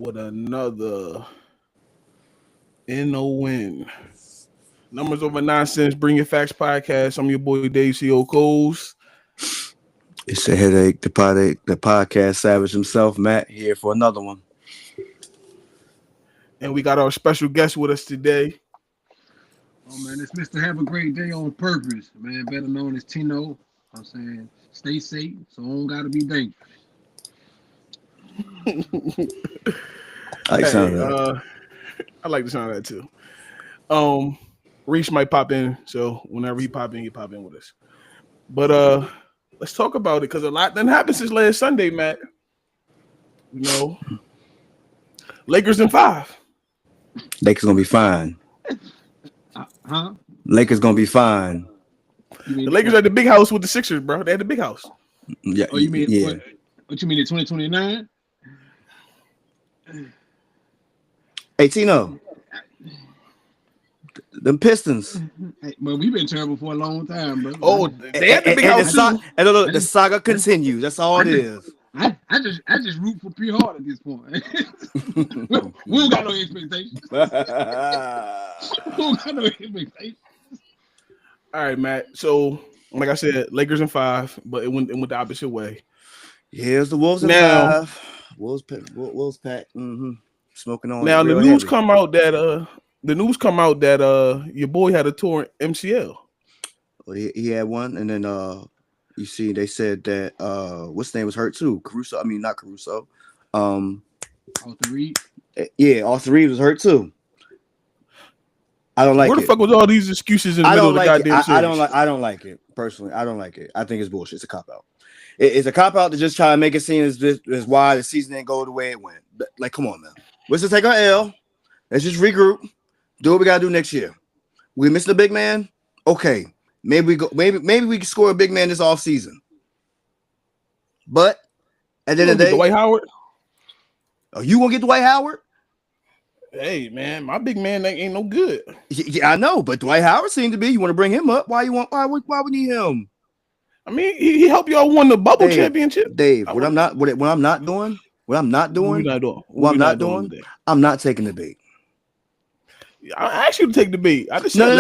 with another win. Numbers over nonsense. Bring your facts podcast. I'm your boy Dave C.O. Coles. It's a headache. The podcast savage himself, Matt, here for another one. And we got our special guest with us today. Oh man, it's Mr. Have a Great Day on Purpose, man. Better known as Tino. I'm saying, stay safe, so I don't gotta be dangerous. I like the sound of that too. Reese might pop in, so whenever he pop in with us. But let's talk about it because a lot done happened since last Sunday, Matt. You know, Lakers in 5. Lakers gonna be fine. Huh? Lakers gonna be fine. The Lakers had the big house with the Sixers, bro. They had the big house. Yeah. Oh, you mean yeah? What you mean in 2029? Hey Tino, them Pistons. Hey, well, we've been terrible for a long time, bro. Oh, they had the big house too. And look, the saga continues. That's all it is. I just root for pure heart at this point. we don't got no expectations. We don't got no expectations. All right, Matt. So, like I said, Lakers in 5, but it went the opposite way. Here's the Wolves in now, 5. Wolves pack. Mm-hmm. Smoking on. Now the news come out that your boy had a torn MCL. Well, he had one, and then you see they said that what's his name was hurt too. Caruso. I mean, not Caruso. Austin Reed. Yeah, Austin Reed was hurt too. I don't like it. Where the fuck was all these excuses in the middle of the goddamn series? I don't like it personally. I don't like it. I think it's bullshit. It's a cop out. It's a cop out to just try to make it seem as why the season didn't go the way it went. Like, come on, man. Let's just take our L. Let's just regroup. Do what we gotta do next year. We missed a big man. Okay, maybe we can score a big man this offseason. But at the end of the day, Dwight Howard. Oh, you gonna get Dwight Howard? Hey man, my big man ain't no good. Yeah, I know, but Dwight Howard seemed to be. You want to bring him up? Why we need him? I mean, he helped y'all win the bubble championship. Dave, I'm not doing. I'm not taking the bait. I asked you to take the bait. I just said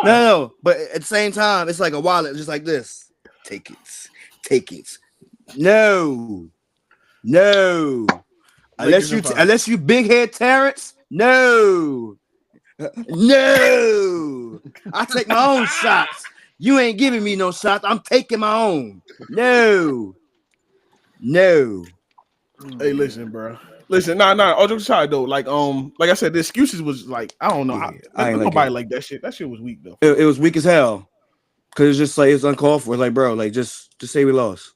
no. But at the same time, it's like a wallet, just like this. Take it. No. Unless you big head Terrence. No. I take my own shots. You ain't giving me no shots. I'm taking my own. No. Hey, listen, bro. Listen, all jokes aside though, like I said, the excuses was like, I don't know. I ain't nobody like that shit. That shit was weak though. It was weak as hell. Cause it's just like it's uncalled for. It's like, bro, like just say we lost.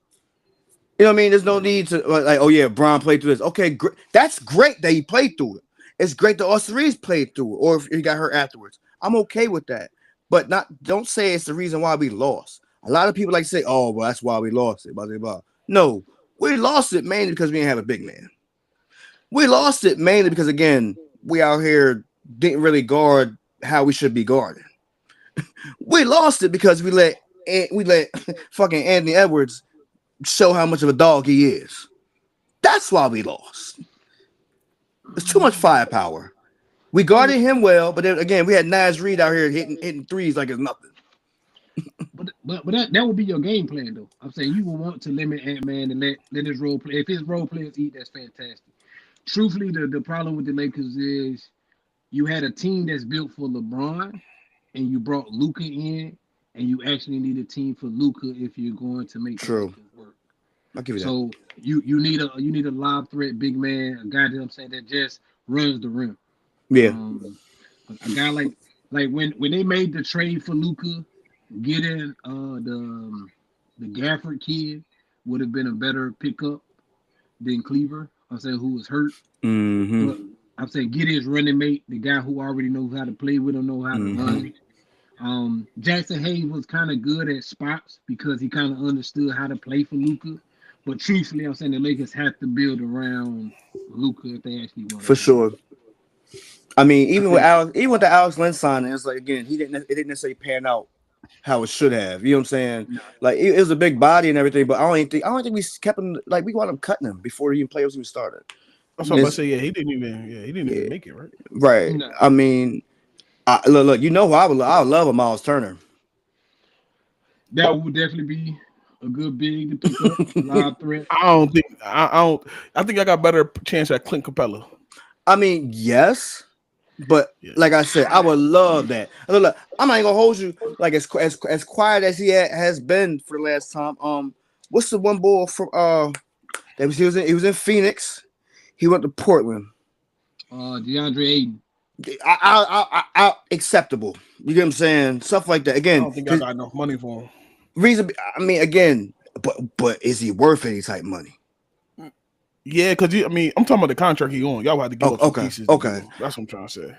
You know what I mean? There's no need to like, oh yeah, Bron played through this. Okay, that's great that he played through it. It's great that Austin Reeves played through it, or if he got hurt afterwards. I'm okay with that. But don't say it's the reason why we lost. A lot of people like to say, oh, well, that's why we lost it. Blah, blah, blah. No, we lost it mainly because we didn't have a big man. We lost it mainly because, again, we out here didn't really guard how we should be guarded. We lost it because we let fucking Anthony Edwards show how much of a dog he is. That's why we lost. There's too much firepower. We guarded him well, but then again, we had Naz Reid out here hitting threes like it's nothing. But that would be your game plan, though. I'm saying you will want to limit Ant-Man and let his role play. If his role players eat, that's fantastic. Truthfully, the problem with the Lakers is you had a team that's built for LeBron, and you brought Luka in, and you actually need a team for Luka if you're going to make the Lakers work. I'll give you that. So you need a lob threat big man, a guy that just runs the rim. Yeah, a guy like when they made the trade for Luka, getting the Gafford kid would have been a better pickup than Cleaver. I'm saying who was hurt. Mm-hmm. But I'm saying get his running mate, the guy who already knows how to play with him, know how to run. Jackson Hayes was kind of good at spots because he kind of understood how to play for Luka. But truthfully, I'm saying the Lakers have to build around Luka if they actually want. For sure. I mean, even with the Alex Len signing, it's like again, it didn't necessarily pan out how it should have. You know what I'm saying? No. Like it was a big body and everything, but I don't think we kept him. Like we wound up cutting him before even playoffs even started. That's what I'm about to say. Yeah, he didn't even make it, right? Right. No. I mean, look. You know who I would love a Miles Turner. That would definitely be a good big to pick up. Live threat. I don't. I think I got better chance at Clint Capella. I mean, yes, but Yeah. like I said, I would love that. Look, I'm not even gonna hold you like as quiet as he has been for the last time. What's the one boy from that he was in Phoenix? He went to Portland. DeAndre Ayton. I acceptable. You get what I'm saying? Stuff like that. I Again, don't think I got enough money for him. reason. I mean, again, but is he worth any type money? Yeah, because I'm talking about the contract he on. Y'all had to give up some Okay, pieces. okay. That's what I'm trying to say.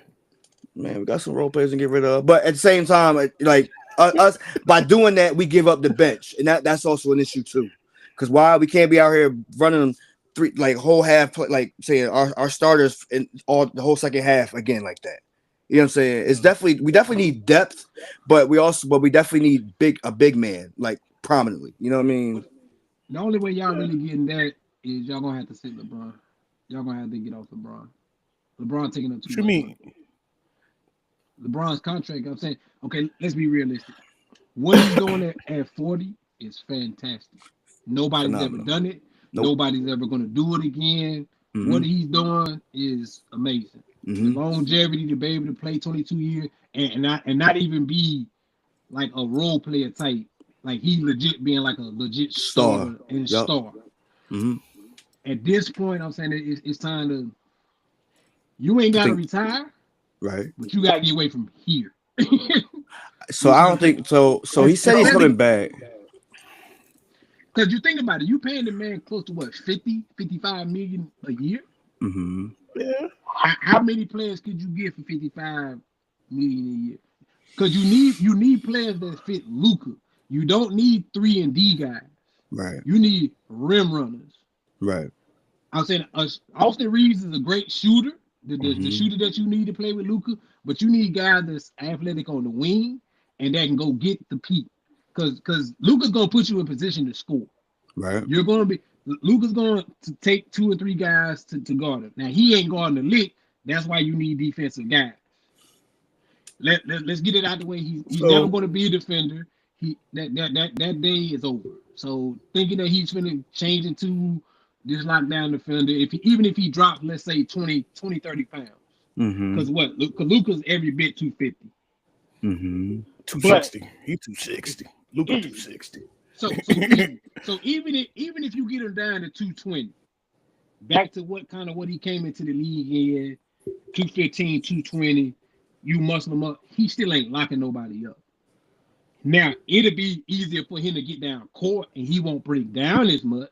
Man, we got some role players to get rid of, but at the same time, like us by doing that, we give up the bench, and that's also an issue too. Because why we can't be out here running three like whole half, like saying our starters in all the whole second half again like that. You know what I'm saying? It's we definitely need depth, but we definitely need a big man like prominently. You know what I mean? The only way y'all really getting that is y'all gonna have to sit LeBron. Y'all gonna have to get off LeBron. LeBron taking up too What you much mean? money. LeBron's contract, I'm saying, okay, let's be realistic. What he's doing at 40 is fantastic. Nobody's Phenomenal. ever done it. Nope. Nobody's ever going to do it again. Mm-hmm. What he's doing is amazing. Mm-hmm. The longevity to be able to play 22 years and not even be like a role player type. Like he legit being like a legit Star. star. Mm-hmm. At this point, I'm saying it's time to. You ain't got to retire. Right. But you gotta get away from here. So I don't think so. So he said he's coming back. Because you think about it, you paying the man close to what 50, 55 million a year. Mm-hmm. Yeah. How many players could you get for 55 million a year? Because you need players that fit Luka. You don't need 3-and-D guys. Right. You need rim runners. Right. I'm saying Austin Reeves is a great shooter. The shooter that you need to play with Luka, but you need guys that's athletic on the wing and that can go get the peak. Because Luka's gonna put you in position to score. Right. Luka's going to take 2 or 3 guys to guard him. Now he ain't guarding the lick. That's why you need defensive guys. Let's get it out the way. He's never going to be a defender. That day is over. So thinking that he's going to change into this lockdown defender, even if he drops, let's say 20, 30 pounds. Because what? Luka's every bit 250. 260. He 260. Luka 260. So even if you get him down to 220, back to what he came into the league in, 215, 220, you muscle him up, he still ain't locking nobody up. Now, it'll be easier for him to get down court and he won't break down as much,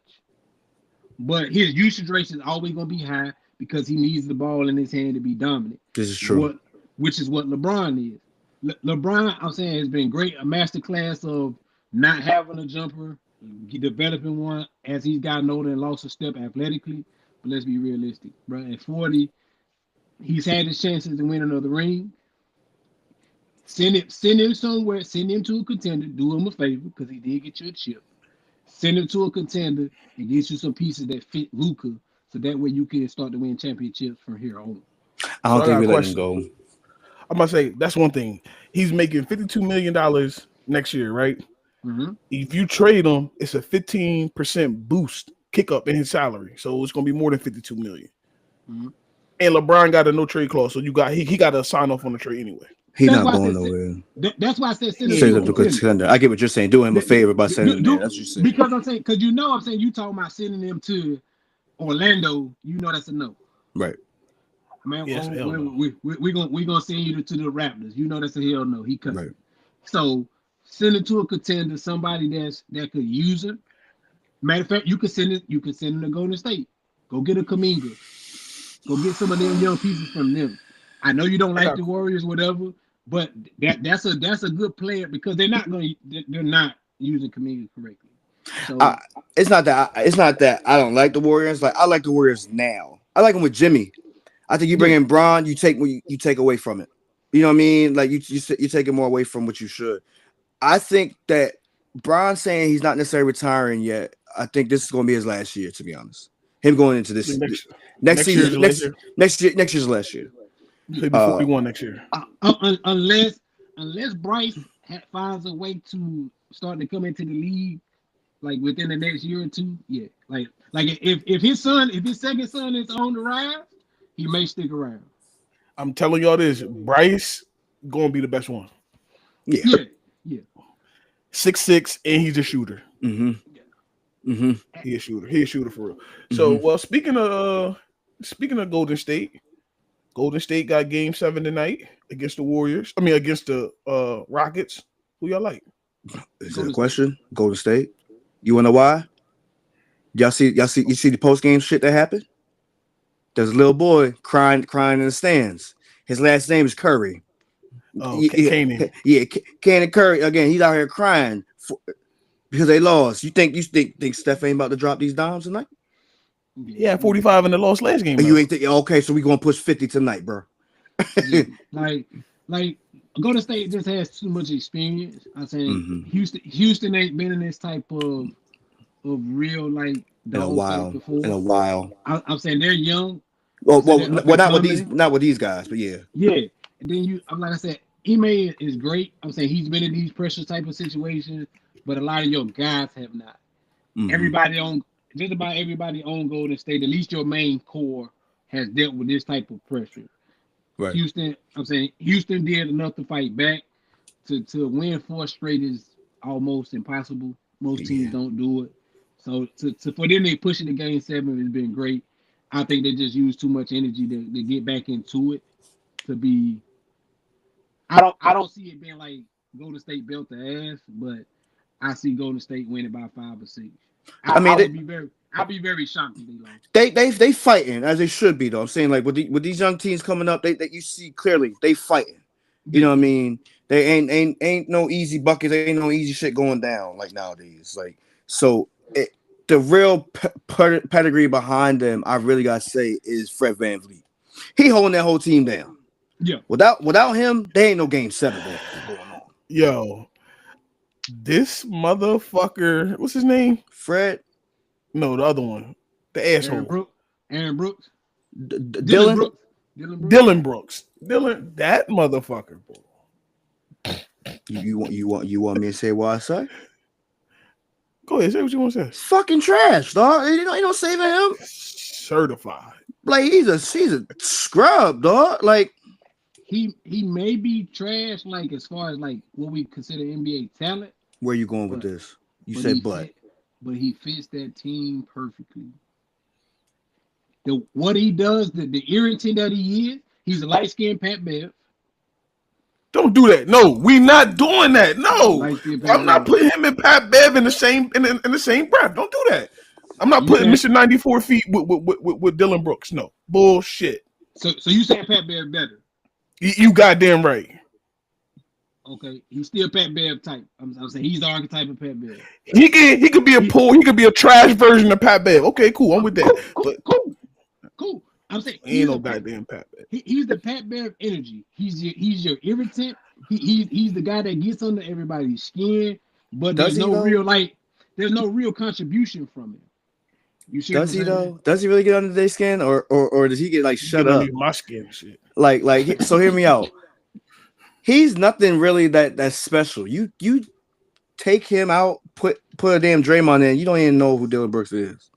but his usage rate is always going to be high because he needs the ball in his hand to be dominant. This is true. Which is what LeBron is. LeBron, I'm saying, has been great, a masterclass of not having a jumper, developing one as he's gotten older and lost a step athletically. But let's be realistic, bro. At 40, he's had his chances to win another ring. Send him somewhere. Send him to a contender. Do him a favor because he did get you a chip. Send him to a contender and get you some pieces that fit Luka, so that way you can start to win championships from here on. I don't think we let him go. I'm about to say that's one thing. He's making $52 million next year, right? Mm-hmm. If you trade him, it's a 15% boost kick up in his salary, so it's gonna be more than $52 million. Mm-hmm. And LeBron got a no trade clause, so he got to sign off on the trade anyway. He's not going nowhere. That's why I said send him to contender. I get what you're saying. Do him a favor by sending him there. That's what you're saying. Because I'm saying, because I'm saying you talking about sending him to Orlando. You know that's a no. Right. Man, yes, we're gonna send you to the Raptors. You know that's a hell no. He cut. Right. So send it to a contender, somebody that could use it. Matter of fact, you could send him to Golden State. Go get a Kuminga. Go get some of them young pieces from them. I know you don't like the Warriors, whatever, but that's a good player because they're not using Kuminga correctly. So it's not that I don't like the Warriors. Like I like the Warriors now. I like them with Jimmy. I think you bring in Bron, you take away from it. You know what I mean? Like you taking more away from what you should. I think that Bron saying he's not necessarily retiring yet. I think this is going to be his last year, to be honest. Him going into this next year's season, last year. next year's the last year. He'll be 41 next year. Unless Bryce finds a way to start to come into the league, like within the next year or two, yeah. Like if his second son is on the rise, he may stick around. I'm telling y'all this, Bryce gonna be the best one. Yeah. 6'6", and he's a shooter. Mm-hmm. He a shooter for real. So, well, speaking of Golden State got Game 7 tonight against the Warriors. I mean, against the Rockets. Who y'all like? Is that a question? Golden State. You wanna know why? You see the post game shit that happened? There's a little boy crying in the stands. His last name is Curry. Oh, Kanan. Yeah, Kanan Curry. Again, he's out here crying because they lost. You think Steph ain't about to drop these dimes tonight? Yeah, 45 in the lost last game. You ain't think? Okay, so we gonna push 50 tonight, bro. like Golden State just has too much experience. I'm saying Houston ain't been in this type of real like in a while. Before. In a while. I'm saying they're young. Well, not with these guys, but yeah. Yeah. And then like I said, Ime is great. I'm saying he's been in these pressure type of situations, but a lot of your guys have not. Just about everybody on Golden State, at least your main core, has dealt with this type of pressure. Right. Houston did enough to fight back. To win 4 straight is almost impossible. Most teams don't do it. So for them to push it to Game 7 has been great. I think they just used too much energy to get back into it. To be, I don't see it being like Golden State built the ass, but I see Golden State winning by 5 or 6. I'll be very shocked if they lost. They fighting as they should be though. I'm saying like with these young teams coming up, they you see clearly they fighting. You know what I mean? They ain't no easy buckets. There ain't no easy shit going down like nowadays. Like so, the real pedigree behind them, I really gotta say, is Fred VanVleet. He holding that whole team down. Yeah. Without him, there ain't no Game 7 going on. Yo, this motherfucker, what's his name? Fred? No, the other one. The asshole. Aaron Brooks. Dylan Brooks. That motherfucker, bro. You want me to say what I say? Go ahead, say what you want to say. Fucking trash, dog. You don't saving him. Certified. Like he's a scrub, dog. Like he may be trash, like as far as like what we consider NBA talent. Where you going with this? You said but he fits that team perfectly. What he does, the irritant that he is, he's a light-skinned Pat Bev. Don't do that. No, we not doing that. No, I'm not putting him and Pat Bev in the same breath. Don't do that. I'm not putting Mr. 94 feet with Dylan Brooks. No bullshit. So you saying Pat Bev better? You goddamn right. Okay, he's still Pat Bev type. I'm saying he's the archetype of Pat Bev. He could be he could be a trash version of Pat Bev. Okay, cool. I'm with that. Cool. I'm saying ain't no goddamn Pat Bev. He's the Pat Bev energy. He's your irritant. He's the guy that gets under everybody's skin, but there's no real contribution from him. Does he though? Does he really get under their skin, or does he get like shut up? My skin shit. Like so. Hear me out. He's nothing really that's special. You take him out, put a damn Draymond in. You don't even know who Dylan Brooks is.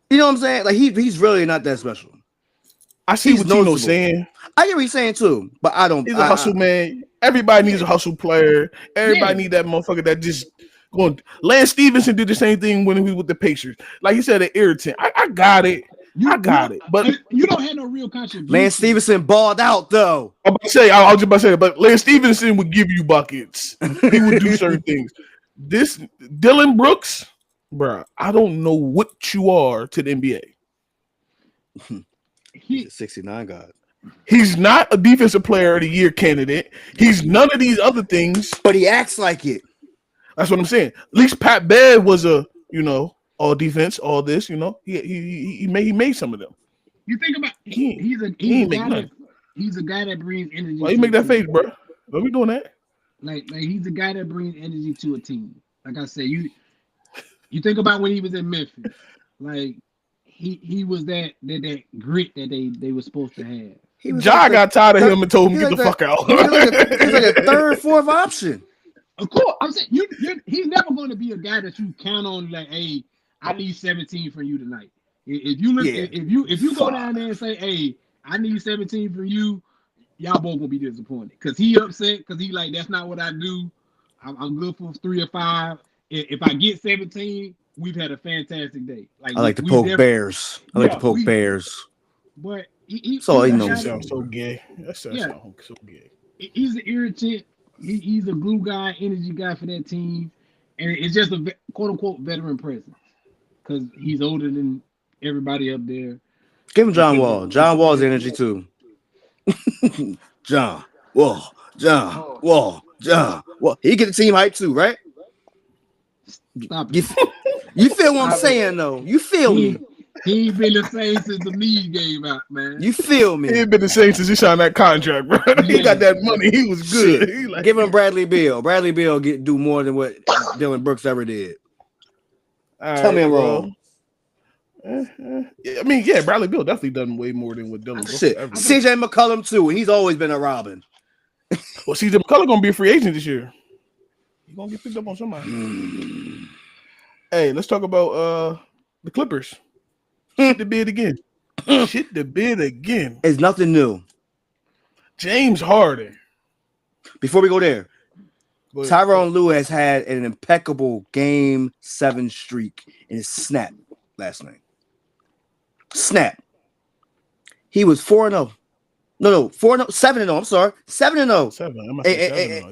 You know what I'm saying? Like he's really not that special. I see what Tino's saying. I get what he's saying too, but I don't. He's a hustle man. Everybody needs a hustle player. Everybody need that motherfucker that just going. Lance Stevenson did the same thing when he was with the Pacers. Like he said, an irritant. I got it. I got it. But you don't have no real contribution. Lance Stevenson balled out though. I was just about to say, but Lance Stevenson would give you buckets. He would do certain things. This Dylan Brooks, bro, I don't know what you are to the NBA. He's a 69 guy. He's not a defensive player of the year candidate. He's none of these other things. But he acts like it. That's what I'm saying. At least Pat Bev was all defense, all this, He made some of them. You think about he's a guy that brings energy. Why you make that face, bro? What we doing that? Like he's a guy that brings energy to a team. Like I said, you think about when he was in Memphis. Like he was that grit that they were supposed to have. He was Ja like got tired of him and told him he get like the fuck out. He was like a third, fourth option. Of course, I'm saying he's never going to be a guy that you count on. Like, hey, I need 17 from you tonight. If you look, Yeah. if you go down there and say, hey, I need 17 from you, y'all both gonna be disappointed because he upset because he like that's not what I do. I'm good for 3 or 5. If I get 17, we've had a fantastic day. Like I like to poke bears. I like to poke bears. But he So he That knows. shit sounds so gay. That sounds so gay. He's an irritant. He's a glue guy, energy guy for that team, and it's just a quote unquote veteran presence because he's older than everybody up there. Give him John Wall. John Wall's energy too. John Wall. He get the team hype too, right? Stop it. You feel what I'm saying though? You feel me? He ain't been the same since the league game out, man. You feel me? He ain't been the same since he signed that contract, bro. He got that money. He was good. He like, give him Bradley Beal. Bradley Beal do more than what Dylan Brooks ever did. Tell me I'm wrong. I mean, Bradley Beal definitely done way more than what Dylan Brooks ever did. CJ McCollum too, and he's always been a Robin. Well, CJ McCollum gonna be a free agent this year. He's gonna get picked up on somebody. Hey, let's talk about the Clippers. Shit the bid again. Shit the bid again. It's nothing new. James Harden. Before we go there, Tyronn Lue has had an impeccable Game 7 streak and it snapped last night. Snap. He was 4-0. No, 4-0, 7-0. I'm sorry, 7-0.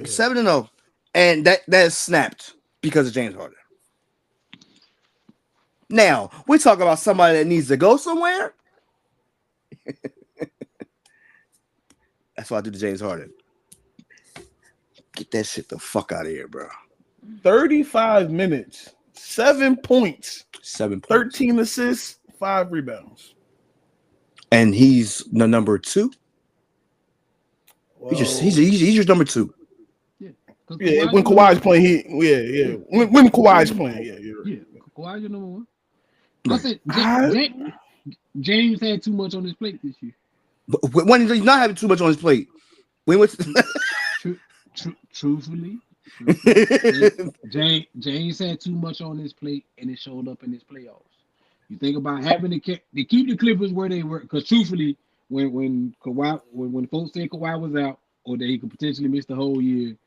7-0. And that snapped because of James Harden. Now, we talk about somebody that needs to go somewhere. That's why I do the James Harden. Get that shit the fuck out of here, bro. 35 minutes, 7 points, 7 points. 13 assists, 5 rebounds. And he's the number 2. He's your number 2. Yeah, when Kawhi's playing, when Kawhi's playing, Kawhi's your number 1. I said James had too much on his plate this year. When he's not having too much on his plate, truthfully, James had too much on his plate, and it showed up in his playoffs. You think about having to keep the Clippers where they were, because truthfully, when folks said Kawhi was out or that he could potentially miss the whole year,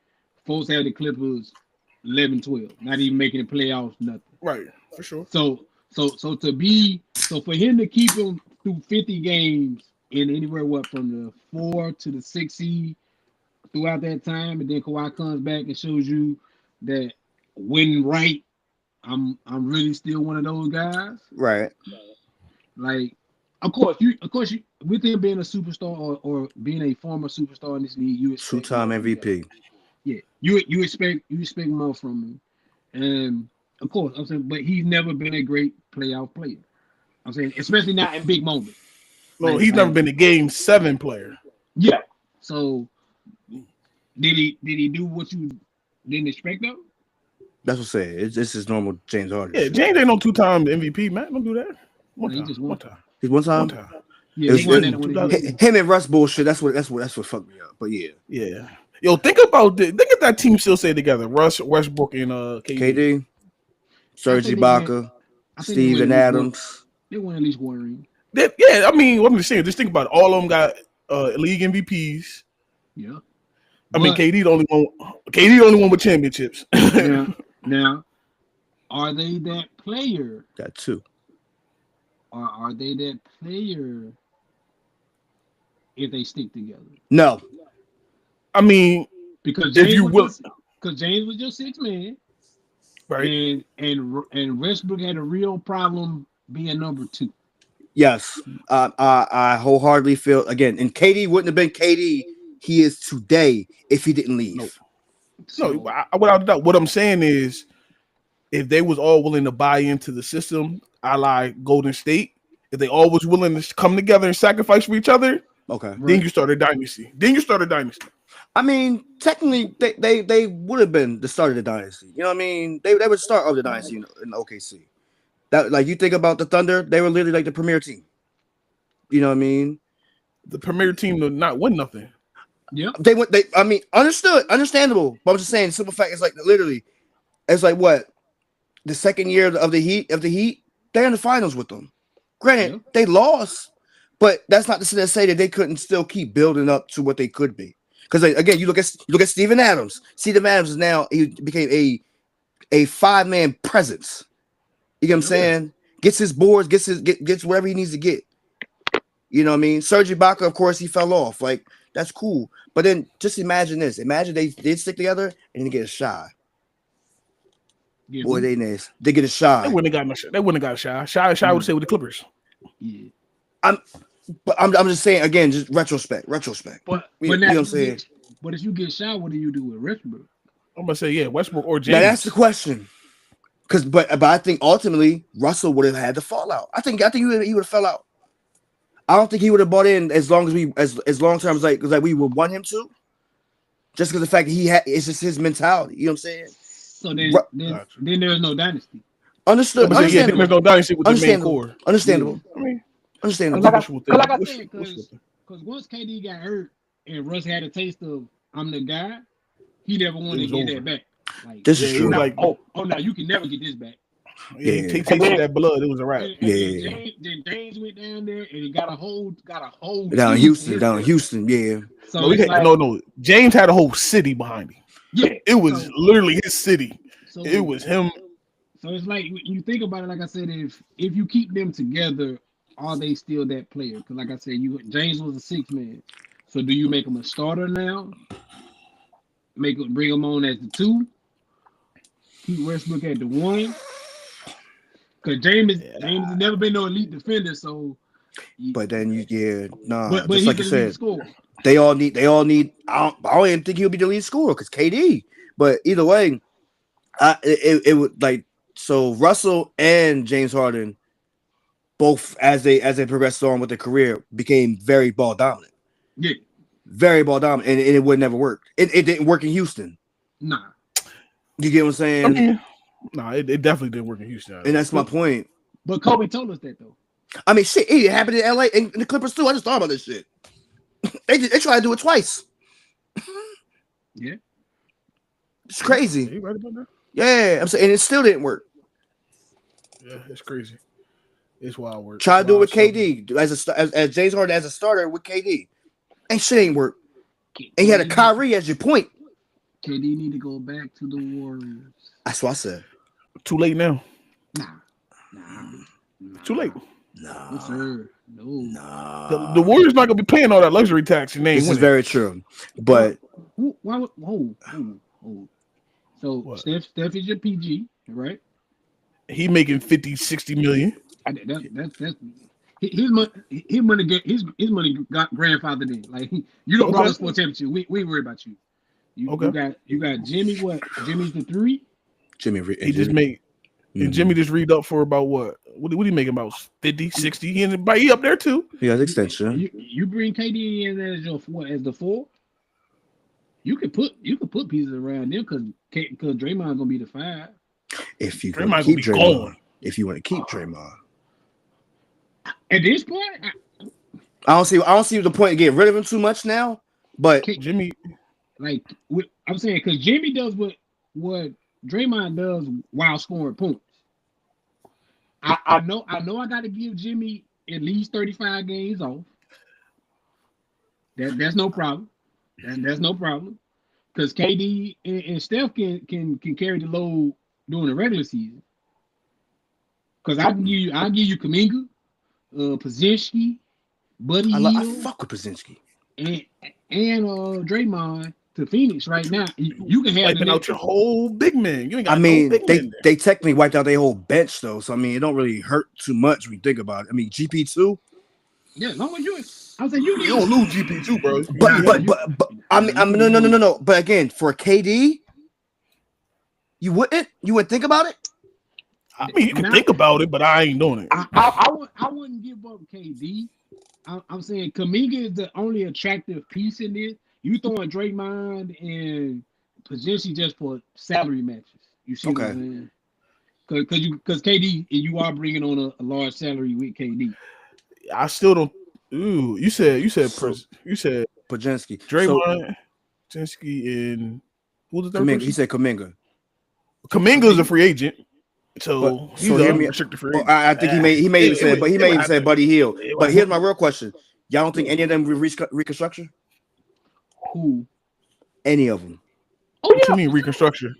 folks had the Clippers 11-12, not even making the playoffs, nothing. Right, for sure. So for him to keep him through 50 games in anywhere from the 4 to the 6 seed throughout that time, and then Kawhi comes back and shows you that when right, I'm really still one of those guys. Right. Like, of course, with him being a superstar or being a former superstar in this league, you expect 2-time MVP. Yeah, you expect more from him, and of course, I'm saying, but he's never been a great playoff player. I'm saying, especially not in big moments. No, he's never been a Game 7 player. Yeah. So, did he do what you didn't expect of him? That's what I'm saying. This is normal James Harden. Yeah, James ain't no 2-time MVP, man. Don't do that. One time. He's one time. Yeah, him and Russ bullshit. That's what fucked me up. But yeah. Yo, think about this. Think if that team still stay together. Russ, Westbrook, and KD. Serge Ibaka, Steven Adams. They won at least one ring. I mean, what I'm just saying, just think about it. All of them got league MVPs. Yeah. I mean, KD the only one with championships. Now, are they that player? Got 2. Or are they that player if they stick together? No. I mean, because James was your 6th man. Right. And Westbrook had a real problem being number 2. Yes. I wholeheartedly feel again, and KD wouldn't have been KD he is today if he didn't leave. No, without doubt. What I'm saying is, if they was all willing to buy into the system, I like Golden State, if they all was willing to come together and sacrifice for each other, okay, then you start a dynasty. I mean, technically, they would have been the start of the dynasty. You know what I mean? They would start of the dynasty in OKC. That like you think about the Thunder, they were literally like the premier team. You know what I mean? The premier team to not win nothing. Yep. I mean, understandable. But I'm just saying, simple fact is like literally, it's like what the second year of the Heat they're in the finals with them. Granted, they lost, but that's not to say that they couldn't still keep building up to what they could be. Because again, you look at Steven Adams. Steven Adams is now he became a 5-man presence. You get what I'm saying? Gets his boards, gets whatever he needs to get. You know what I mean? Serge Ibaka, of course, he fell off. Like that's cool, but then just imagine this. Imagine they did stick together and they get a shot. Yeah, Boy, they get a shot. They wouldn't have got no shot. They wouldn't have got a shot. Shy would stay with the Clippers. Yeah. I'm just saying again, just retrospect. But you know what I'm saying? But if you get shot, what do you do with Westbrook? I'm gonna say Westbrook or James. Now that's the question. But I think ultimately Russell would have had to fall out. I think he would have fell out. I don't think he would have bought in as long term as like we would want him to. Just because the fact that it's just his mentality. You know what I'm saying? So then there's no dynasty. Understood. There's no dynasty with the main core. Understandable. I mean, understandable. Like I said, because once KD got hurt and Russ had a taste of I'm the guy, he never wanted to get that back. Like, this is true. Like, oh, no, you can never get this back. He tasted that blood. It was a wrap. Then James went down there and he got a whole down Houston. Yeah. So no. James had a whole city behind him. Yeah, it was literally his city. So it was him. So it's like you think about it. Like I said, if you keep them together, are they still that player? Because like I said, James was a 6-man. So do you make him a starter now? Bring him on as the 2. Keep Westbrook at the 1. Because James has never been no elite defender. So, but then but just like you said, they all need. I don't even think he'll be the lead scorer because KD. But either way, it would like so Russell and James Harden both as they progressed on with their career became very ball dominant. Yeah. Very ball dominant, and it would never work. It didn't work in Houston. Nah. You get what I'm saying? I mean, it definitely didn't work in Houston. And that's my point. But Kobe told us that though. I mean, shit, it happened in LA and the Clippers too. I just thought about this shit. They tried to do it twice. Yeah. It's crazy. Are you right about that? Yeah, I'm saying, and it still didn't work. Yeah, it's crazy. It's wild work. Try to do it with KD as James Harden as a starter with KD. And shit ain't work. And you had a Kyrie as your point. KD need to go back to the Warriors. That's what I said. Too late now. Nah. Too late. No, sir. No. The Warriors not gonna be paying all that luxury tax. This is very true. But whoa. So what? Steph is your PG, right? He making 50-60 million. That's his money got grandfathered in. Like you don't brought us for a championship. We worry about you. You got Jimmy. What? Jimmy's the 3. Jimmy just read up for about what? What he making about 50, 60? He up there too. He has extension. You bring KD in as the 4. You could put pieces around them because Draymond's gonna be the 5. If you want to keep Draymond. If you want to keep Draymond. At this point, I don't see the point of getting rid of him too much now. But Jimmy, I'm saying because Jimmy does what Draymond does while scoring points. I know I got to give Jimmy at least 35 games off. That's no problem. That's no problem because KD and Steph can carry the load during the regular season. Because I'll give you Kuminga, Pozinski, Buddy Hield. I fuck with Pozinski and Draymond to Phoenix right now. You can have wiping out your whole big man. You ain't got they technically wiped out their whole bench though, so I mean it don't really hurt too much when you think about it. I mean GP2. Yeah, long as I'm saying you don't lose GP2, bro. But I mean no. But again, for KD, you wouldn't think about it. I mean, you can think about it, but I ain't doing it. I wouldn't give up KD. I'm saying Kuminga is the only attractive piece in this. You throwing Draymond and position just for salary matches. You see what I'm saying? Because KD, you are bringing on a large salary with KD. I still don't. Ooh, you said So, Pajinski. So Draymond, Jinsky, and who's the third Kaminga. person? He said Kaminga. Kaminga's a free agent, But so he's so hear a me. restricted free Well, agent. I think he may even said, but he may even said Buddy Hield. It But would here's my happen. real question: y'all don't think any of them will reconstruction? Who? Any of them? Oh What you yeah. mean reconstruction?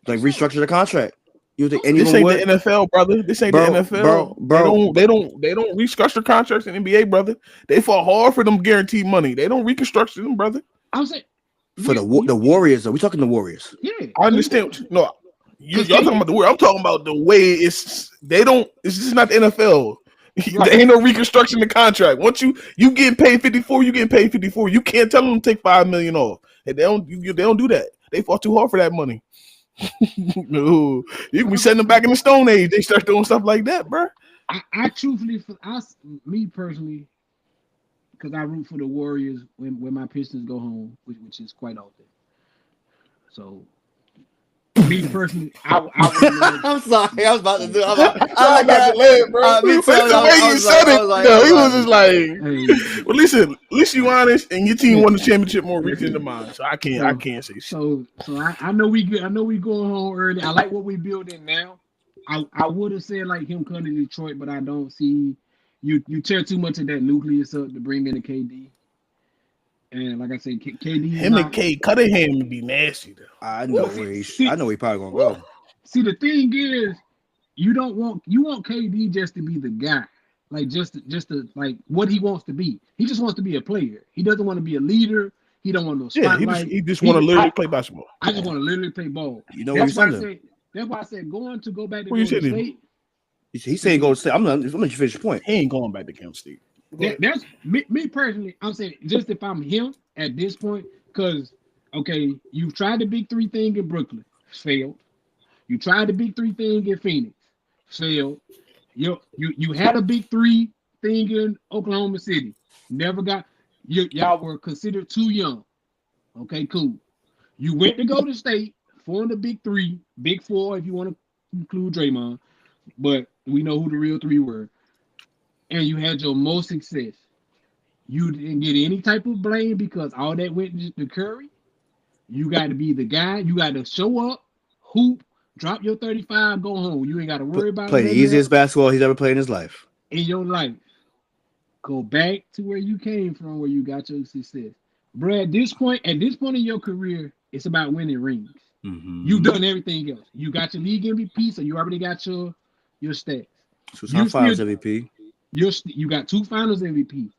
Like restructure the contract? You think any of This them ain't the would? NFL, brother. This ain't Bro, the NFL. bro. They don't restructure contracts in NBA, brother. They fought hard for them guaranteed money. They don't reconstruct them, brother. I was saying For the Warriors, though, we talking the Warriors. Yeah. I understand. No, y'all talking about the word. I'm talking about the way it's. They don't. It's just not the NFL. Right. There ain't no reconstruction the contract. Once you getting paid 54, you getting paid 54. You can't tell them to take $5 million off. And they don't do that. They fought too hard for that money. No, you can be sending them back in the Stone Age. They start doing stuff like that, bro. I truthfully, me personally, because I root for the Warriors when my Pistons go home, which is quite often. So, me personally, I would love. I'm sorry, I was about to do. I was about to laugh, bro. Me But too. it's the way you said it. No, he was just like, Hey, well, listen, at least you honest, and your team won the championship more recent than mine. So I can't say shit. so I know we good. I know we going home early. I like what we building now. I would have said like him coming to Detroit, but I don't see you tear too much of that nucleus up to bring in a KD. And like I said, KD Him and K Cunningham would be nasty though. I know where I know he probably gonna go. See, the thing is, you want KD just to be the guy, like just to like what he wants to be. He just wants to be a player. He doesn't want to be a leader. He don't want no spotlight. He just want to literally play basketball. I just want to literally play ball. You know what That's you why said? that's why I said go back to Where you Golden sitting? State. He said go to State. I'm gonna let you finish your point. He ain't going back to Kent State. That's me personally. I'm saying just if I'm him at this point, because okay, you've tried the big three thing in Brooklyn, failed. You tried the big three thing in Phoenix, failed. You had a big three thing in Oklahoma City, never got. Y'all were considered too young. Okay, cool. You went to Golden State, formed the big three, big four if you want to include Draymond, but we know who the real three were. And you had your most success. You didn't get any type of blame because all that went to Curry. You got to be the guy. You got to show up, hoop, drop your 35, go home. You ain't got to worry about Play the easiest basketball he's ever played in his life. in your life. Go back to where you came from, where you got your success. Bro, at this point in your career, it's about winning rings. Mm-hmm. You've done everything else. You got your league MVP, so you already got your stats. So it's not finals MVP. You got 2 finals MVP.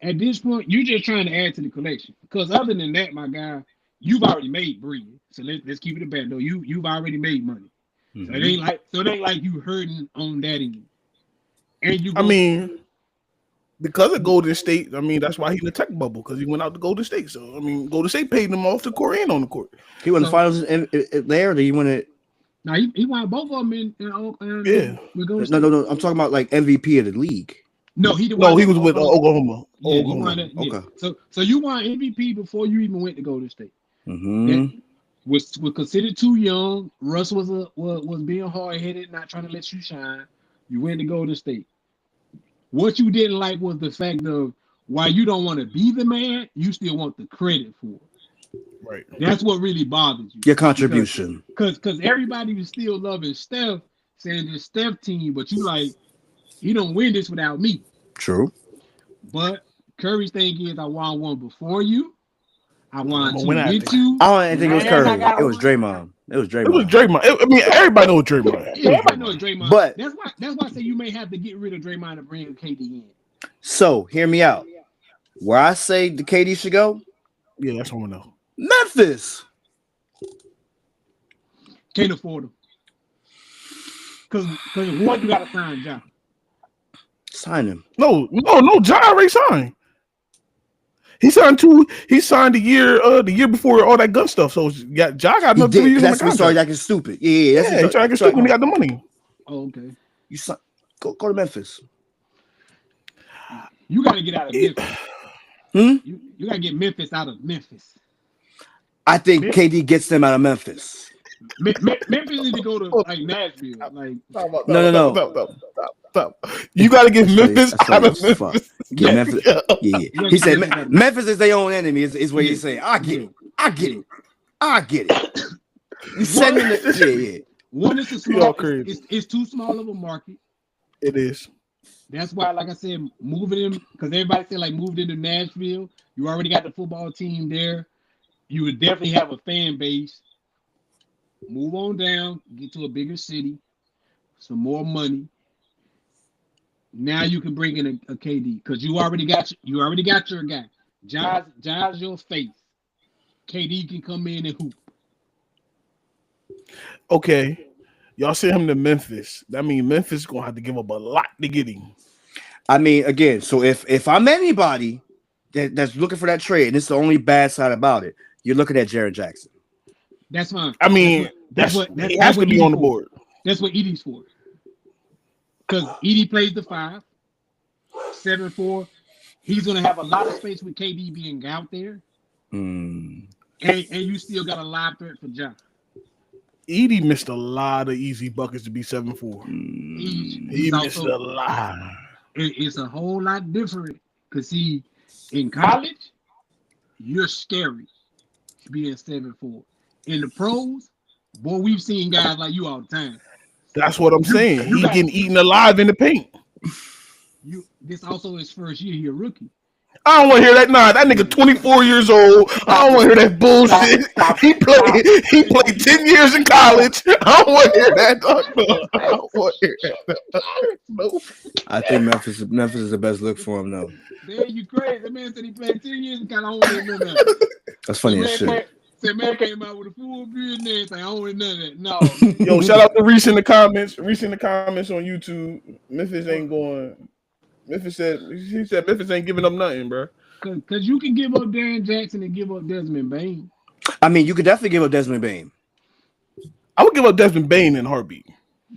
At this point, you're just trying to add to the collection. Because other than that, my guy, you've already made bread. So let's keep it a bet though. You've already made money. Mm-hmm. So it ain't like you hurting on that end. And because of Golden State, that's why he in the tech bubble, because he went out to Golden State. So Golden State paid him off the court and on the court. He won the finals there, or did he win it? No, he won both of them in yeah. No. I'm talking about like MVP of the league. No, he was with Oklahoma. Yeah, Oklahoma. You won that, yeah. Okay. So you won MVP before you even went to Golden State. Mm-hmm. That was considered too young. Russ was being hard headed, not trying to let you shine. You went to Golden State. What you didn't like was the fact of why you don't want to be the man, you still want the credit for it. Right. That's what really bothers you. Your contribution. Because everybody was still loving Steph, saying this Steph team, but you like, he don't win this without me. True. But Curry's thing is, I won one before you. I won two with I you. don't think it was Curry. It was Draymond. It was Draymond. Everybody knows Draymond. Yeah, everybody knows Draymond. But that's why I say you may have to get rid of Draymond and bring KD in. So hear me out. Where I say the KD should go? Yeah, that's what we know. Memphis. Can't afford him. Because one, you gotta sign Ja. Sign him. No, Ja already signed. He signed the year before all that gun stuff. So Ja got another 2 years. That's when he started acting stupid. Yeah. He started acting stupid when he got the money. Oh, okay. You go to Memphis. You gotta get out of Memphis. You gotta get Memphis out of Memphis. I think KD gets them out of Memphis. Memphis need to go to like Nashville. Like Stop. You got to get Memphis out of Memphis. Get Memphis. Yeah. He said Memphis is their own enemy. Is what he say. I get it. You send him the One is too small. It's too small of a market. It is. That's why, like I said, moving him because everybody said like moved into Nashville. You already got the football team there. You would definitely have a fan base. Move on down, get to a bigger city, some more money. Now you can bring in a KD because you already got your guy. John's your face. KD can come in and hoop. Okay, y'all send him to Memphis. That means Memphis is gonna have to give up a lot to get him. I mean, again, so if I'm anybody that's looking for that trade, and it's the only bad side about it, you're looking at Jaren Jackson. That's fine. I mean, that's what has to be on the board. That's what Edie's for. Because Edie plays the 5, 7-4. He's gonna have a lot of space with KD being out there. And you still got a live threat for John. Edie missed a lot of easy buckets to be 7-4. He missed a lot. It's a whole lot different. Because see, in college, you're scary being 7-4. In the pros, boy, we've seen guys like you all the time. That's what I'm saying. He getting eaten alive in the paint. This also his first year. He a rookie. I don't want to hear that. Nah, that nigga 24 years old. I don't want to hear that bullshit. He played 10 years in college. I don't want to hear that. I don't want to hear that. No. I think Memphis is the best look for him, though. There you crazy. That man said he played 10 years in college. I don't want to hear that. That's funny as shit. That man came out with a full beard and everything. I don't want none of that. No. Yo, shout out to Reese in the comments. Reese in the comments on YouTube. Memphis ain't going. Memphis said Memphis ain't giving up nothing, bro. Because you can give up Darren Jackson and give up Desmond Bane. I mean, you could definitely give up Desmond Bane. I would give up Desmond Bane in a heartbeat.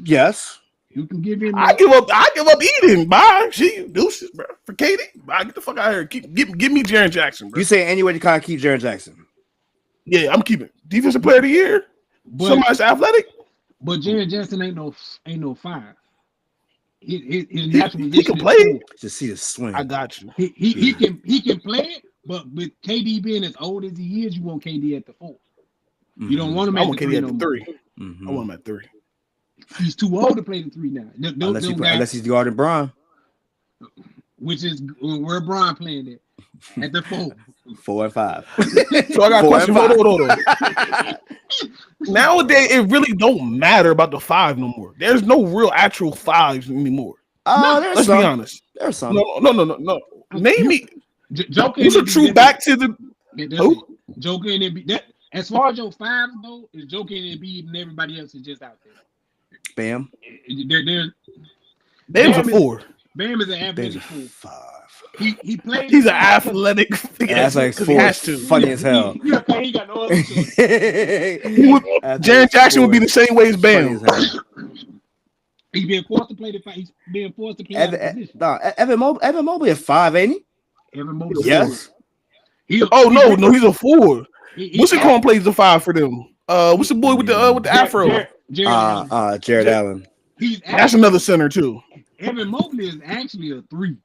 Yes. You can give him. I give up Eden. Bye. She deuces, bro. For Katie. Bye. Get the fuck out of here. Give me Jaren Jackson, bro. You say any way to kind of keep Jaren Jackson? Yeah, I'm keeping defensive player of the year. Somebody's athletic. But Jaren Jackson ain't no 5. His natural position. He can play. Just see the swing. I got you. He can play it, but with KD being as old as he is, you want KD at the 4. You don't want him at the 3. I want KD at the 3. I want him at 3. He's too old to play the 3 now. Unless he's guarding Bron. Which is where Bron playing at the 4. 4 and 5. So I got a question. Hold on. Nowadays, it really don't matter about the 5 no more. There's no real actual 5s anymore. Let's be honest. There's some. No. Name me. Joker. Who's a true back to the who? Joker and Embiid. As far as your 5 though, is Joker and Embiid and everybody else is just out there. Bam. Bam's a 4. Bam is an athletic 4. He plays. He's an athletic. Athletic 4. He has to. Funny as hell. He got no other choice. Jaren Jackson would be the same way as Bam. He's being forced to play the 5. He's being forced to play out of position. Evan Mobley at 5, ain't he? Evan Mobley. Yes. He's a 4. What's the call plays the 5 for them? What's the boy with the afro? Jared Allen. That's another center too. Evan Mobley is actually a 3,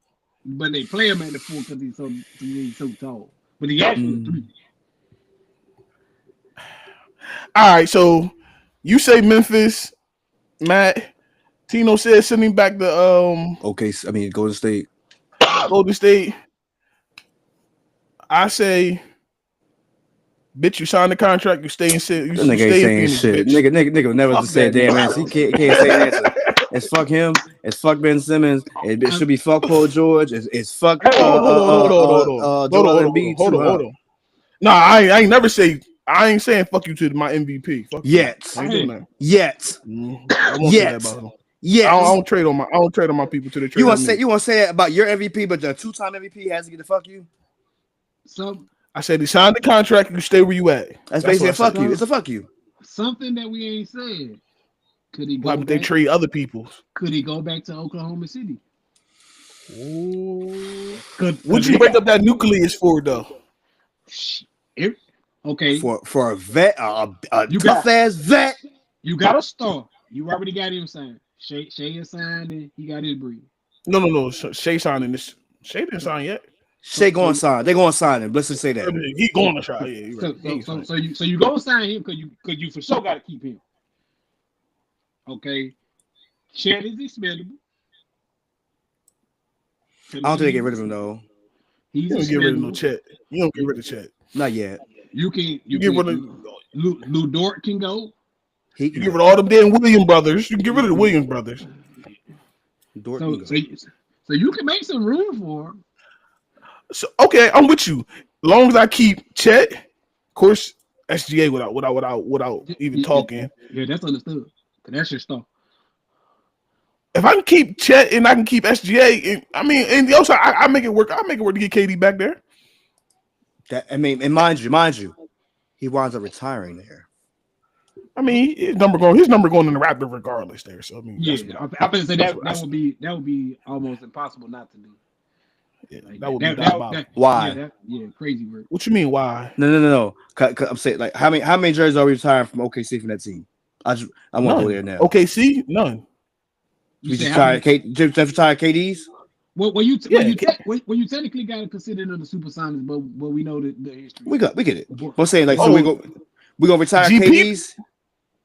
but they play him at the 4 because he's so tall. But he actually a 3. All right, so you say Memphis, Matt. Tino said sending back the Golden State. Golden State. I say, bitch, you signed the contract, you stay in shit. You nigga ain't saying shit. Nigga will never say a damn answer. He can't say an answer. It's fuck him. It's fuck Ben Simmons. It should be fuck Paul George. It's fuck. Hold on. Nah, I ain't never say. I ain't saying fuck you to my MVP. Fuck yet. I ain't doing that. Yet. I won't say that about him. Yeah, I don't trade on my people to the trade. You want to say that about your MVP, but the 2-time MVP has to get to fuck you. So I said he signed the contract. You stay where you at. That's basically a fuck you. It's a fuck you. Something that we ain't said. Could he go? Why would they trade other people's? Could he go back to Oklahoma City? What'd you break up that nucleus for, though? Okay. For a vet, a You tough ass vet. You got a star. You already got him signed. Shay is signed and he got his breed. No. Shay signing this. Shay didn't sign yet. Shay going to sign. They're going to sign him. Let's just say that. He going to try. Yeah, you're right. So you go sign him because you for sure got to keep him. Okay. Chet is expendable. I don't think they get rid of him though. You don't get rid of no Chet. You don't get rid of Chet. Not yet. You get rid of Lou Dort can go. He can get rid of all them damn Williams brothers. You can get rid of the Williams brothers. So you can make some room for him. So okay, I'm with you. As long as I keep Chet, of course, SGA without even talking. Yeah, that's understood. Cause that's your stuff. If I can keep Chet and I can keep SGA, and also I make it work. I make it work to get KD back there. And mind you, he winds up retiring there. His number going in the Raptors regardless there. So I would say that would be almost impossible not to do. Yeah, that would be diabolical. Why? Crazy work. What you mean? Why? No. I'm saying like how many jerseys are we retiring from OKC from that team? I won't go there now. OKC, none. You just retired KD's? Well, you technically got to consider the super sonics, but we know the history. We get it. I'm saying like so we gonna retire KD's.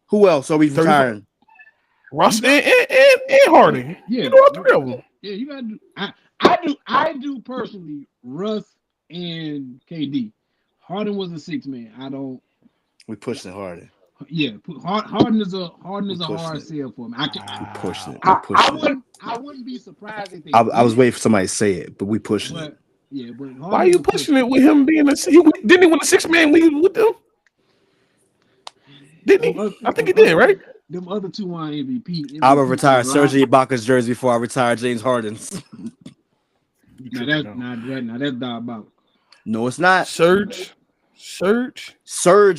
Who else are we retiring? Russ and Harden. Yeah, you know all three of them. Yeah, you gotta do. I do personally. Russ and KD. Harden was a 6 man. I don't. We pushing Harden. Yeah, Harden is a hard sell for me. We pushing it. I wouldn't be surprised if they. I was waiting for somebody to say it, but we pushing it. Yeah, but why are you pushing it with him being didn't he win a 6 man league with them? Didn't he? I think he did, right? Them other two won MVP. I would retire Serge Ibaka's jersey before I retire James Harden's. Now that's diabolical. No, it's not. Surge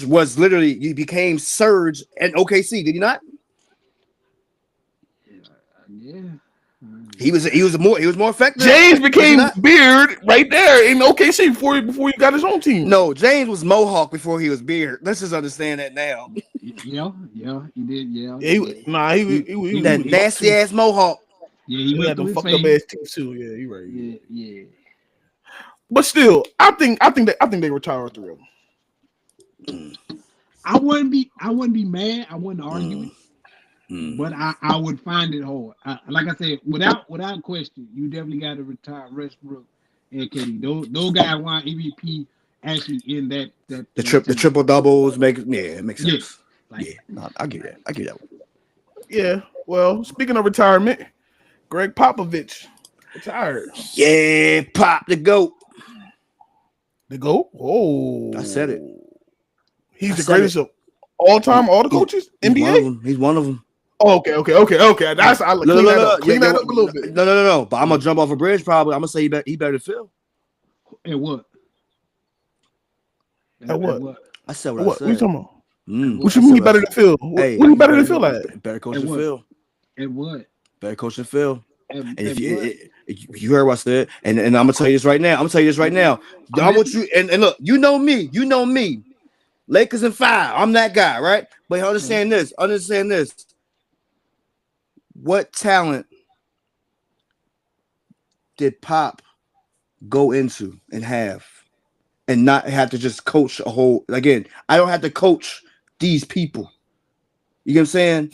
was literally he became Surge at OKC. Did he not? Yeah. He was more effective. James became Beard right there in OKC before he got his own team. No, James was Mohawk before he was Beard. Let's just understand that now. Yeah, he did. Yeah. He that nasty ass Mohawk. Yeah, he had them fucked up ass teeth too. Yeah, you right. Yeah. But still, I think they retire all three of them. I wouldn't be mad. I wouldn't argue it. But I would find it hard. Like I said, without question, you definitely got to retire Westbrook and KD. Those guys want MVP actually in that the triple doubles it makes sense. I get that. Yeah. Well, speaking of retirement, Greg Popovich retired. Yeah, Pop the GOAT. The GOAT? Oh, I said it. He's the greatest of all time, all the coaches, NBA. He's one of them. Oh, okay. That's I clean that up a little bit. No. But I'm gonna jump off a bridge. Probably. I'm gonna say he better than Phil. And what? At what? I said what I said. What are you talking about? What you mean he better than Phil? What he better than Phil at? Better coach than Phil. And what? Better coach than Phil. And if you heard what I said, and I'm gonna tell you this right now. I want you and look, you know me. Lakers in 5. I'm that guy, right? But understand this. What talent did Pop go into and have, and not have to just coach a whole? Again, I don't have to coach these people. You know what I'm saying?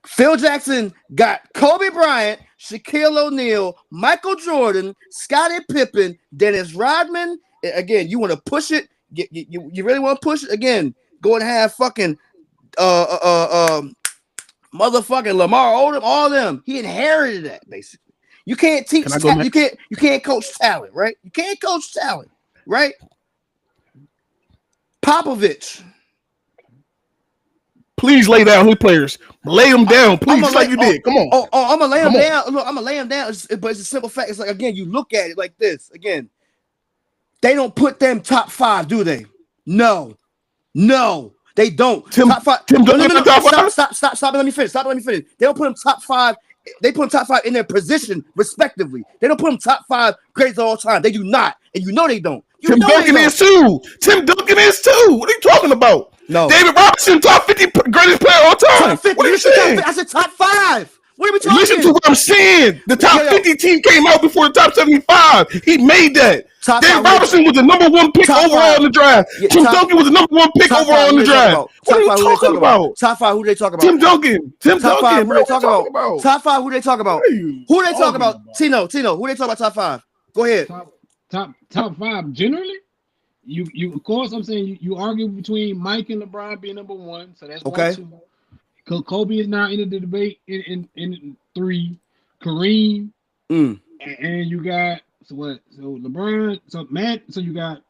Phil Jackson got Kobe Bryant, Shaquille O'Neal, Michael Jordan, Scottie Pippen, Dennis Rodman. Again, you want to push it? You really want to push it? Again, go and have fucking motherfucking Lamar Odom, all them. He inherited that basically. You can't teach. You can't coach talent, right? You can't coach talent, right? Popovich. Please lay down his players. Lay them down, please, just like you did. Come on. I'm gonna lay them down. Look, I'm gonna lay them down. But it's a simple fact. It's like, again, you look at it like this. Again, they don't put them top 5, do they? No, they don't. Top 5. No. Stop. Let me finish. They don't put them top 5. They put them top 5 in their position, respectively. They don't put them top 5 greatest of all time. They do not, and you know they don't. Tim Duncan is too. Tim Duncan is too. What are you talking about? No. David Robinson, top 50 greatest player of all time. Top 50. What are you saying? I said top 5. What are we talking? Listen to what I'm saying. The top 50 team came out before the top 75. He made that. David Robinson was the number 1 pick overall in the draft. Tim Duncan was the number 1 pick overall in the draft. What are you talking about? Top 5, who they talk about? Tim Duncan. Top 5, who bro, they talk about? Top 5, who they talk about? Who they talk about? Tino, who they talk about top 5? Go ahead. Top 5 generally? You of course I'm saying you argue between Mike and LeBron being number 1, so that's okay. 1, 2. Kobe is now in the debate in 3. Kareem, and you got so LeBron, so you got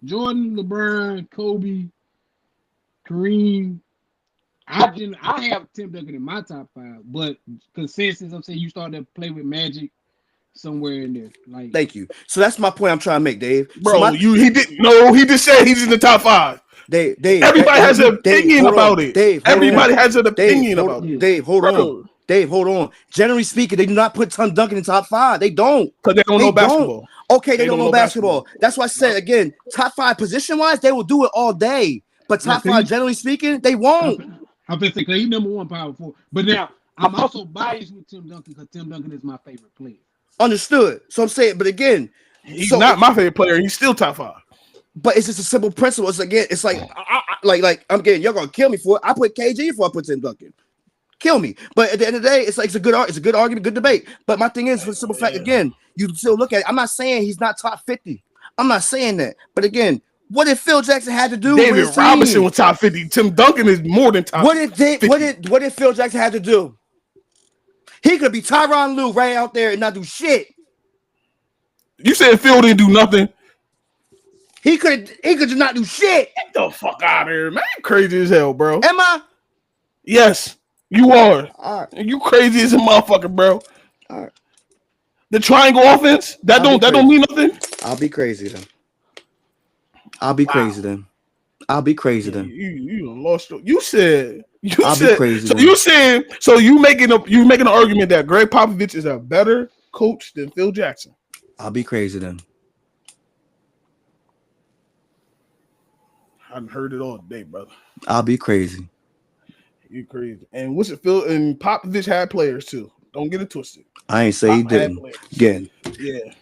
Jordan, LeBron, Kobe, Kareem. I have Tim Duncan in my top 5, but consensus I'm saying you start to play with Magic somewhere in there. Like, thank you. So that's my point I'm trying to make, Dave. Bro, he just said he's in the top 5. Dave, everybody has an opinion about it. Everybody has an opinion about it. Dave, hold on. Dave, hold on. Generally speaking, they do not put Tim Duncan in top 5. They don't. Because they don't know basketball. Okay, they don't know basketball. That's why I said, again, top 5 position-wise, they will do it all day. But top 5, generally speaking, they won't. I'm just saying, he's number 1 power forward. But now, I'm also biased with Tim Duncan because Tim Duncan is my favorite player. Understood. So I'm saying, but again, he's not my favorite player. He's still top 5. But it's just a simple principle. It's again, it's like, I'm getting, you're gonna kill me for it. I put KG before I put Tim Duncan. Kill me. But at the end of the day, it's like it's a good argument, good debate. But my thing is, for the simple fact, again, you still look at it. I'm not saying he's not top 50. I'm not saying that. But again, what did Phil Jackson have to do? David Robinson was top 50. Tim Duncan is more than top 50. What did Phil Jackson have to do? He could be Tyronn Lue right out there and not do shit. You said Phil didn't do nothing. He could just not do shit. Get the fuck out of here, man. You crazy as hell, bro. Am I? Yes, you are. All right. You crazy as a motherfucker, bro. All right. The triangle offense, that don't mean nothing. I'll be crazy then. I'll be crazy then. You lost. You said. I'll be crazy. So you saying? So you making an argument that Greg Popovich is a better coach than Phil Jackson? I'll be crazy then. I haven't heard it all day, brother. I'll be crazy. You crazy. And what's it? Phil and Popovich had players too. Don't get it twisted. I ain't say he didn't. Again. Yeah.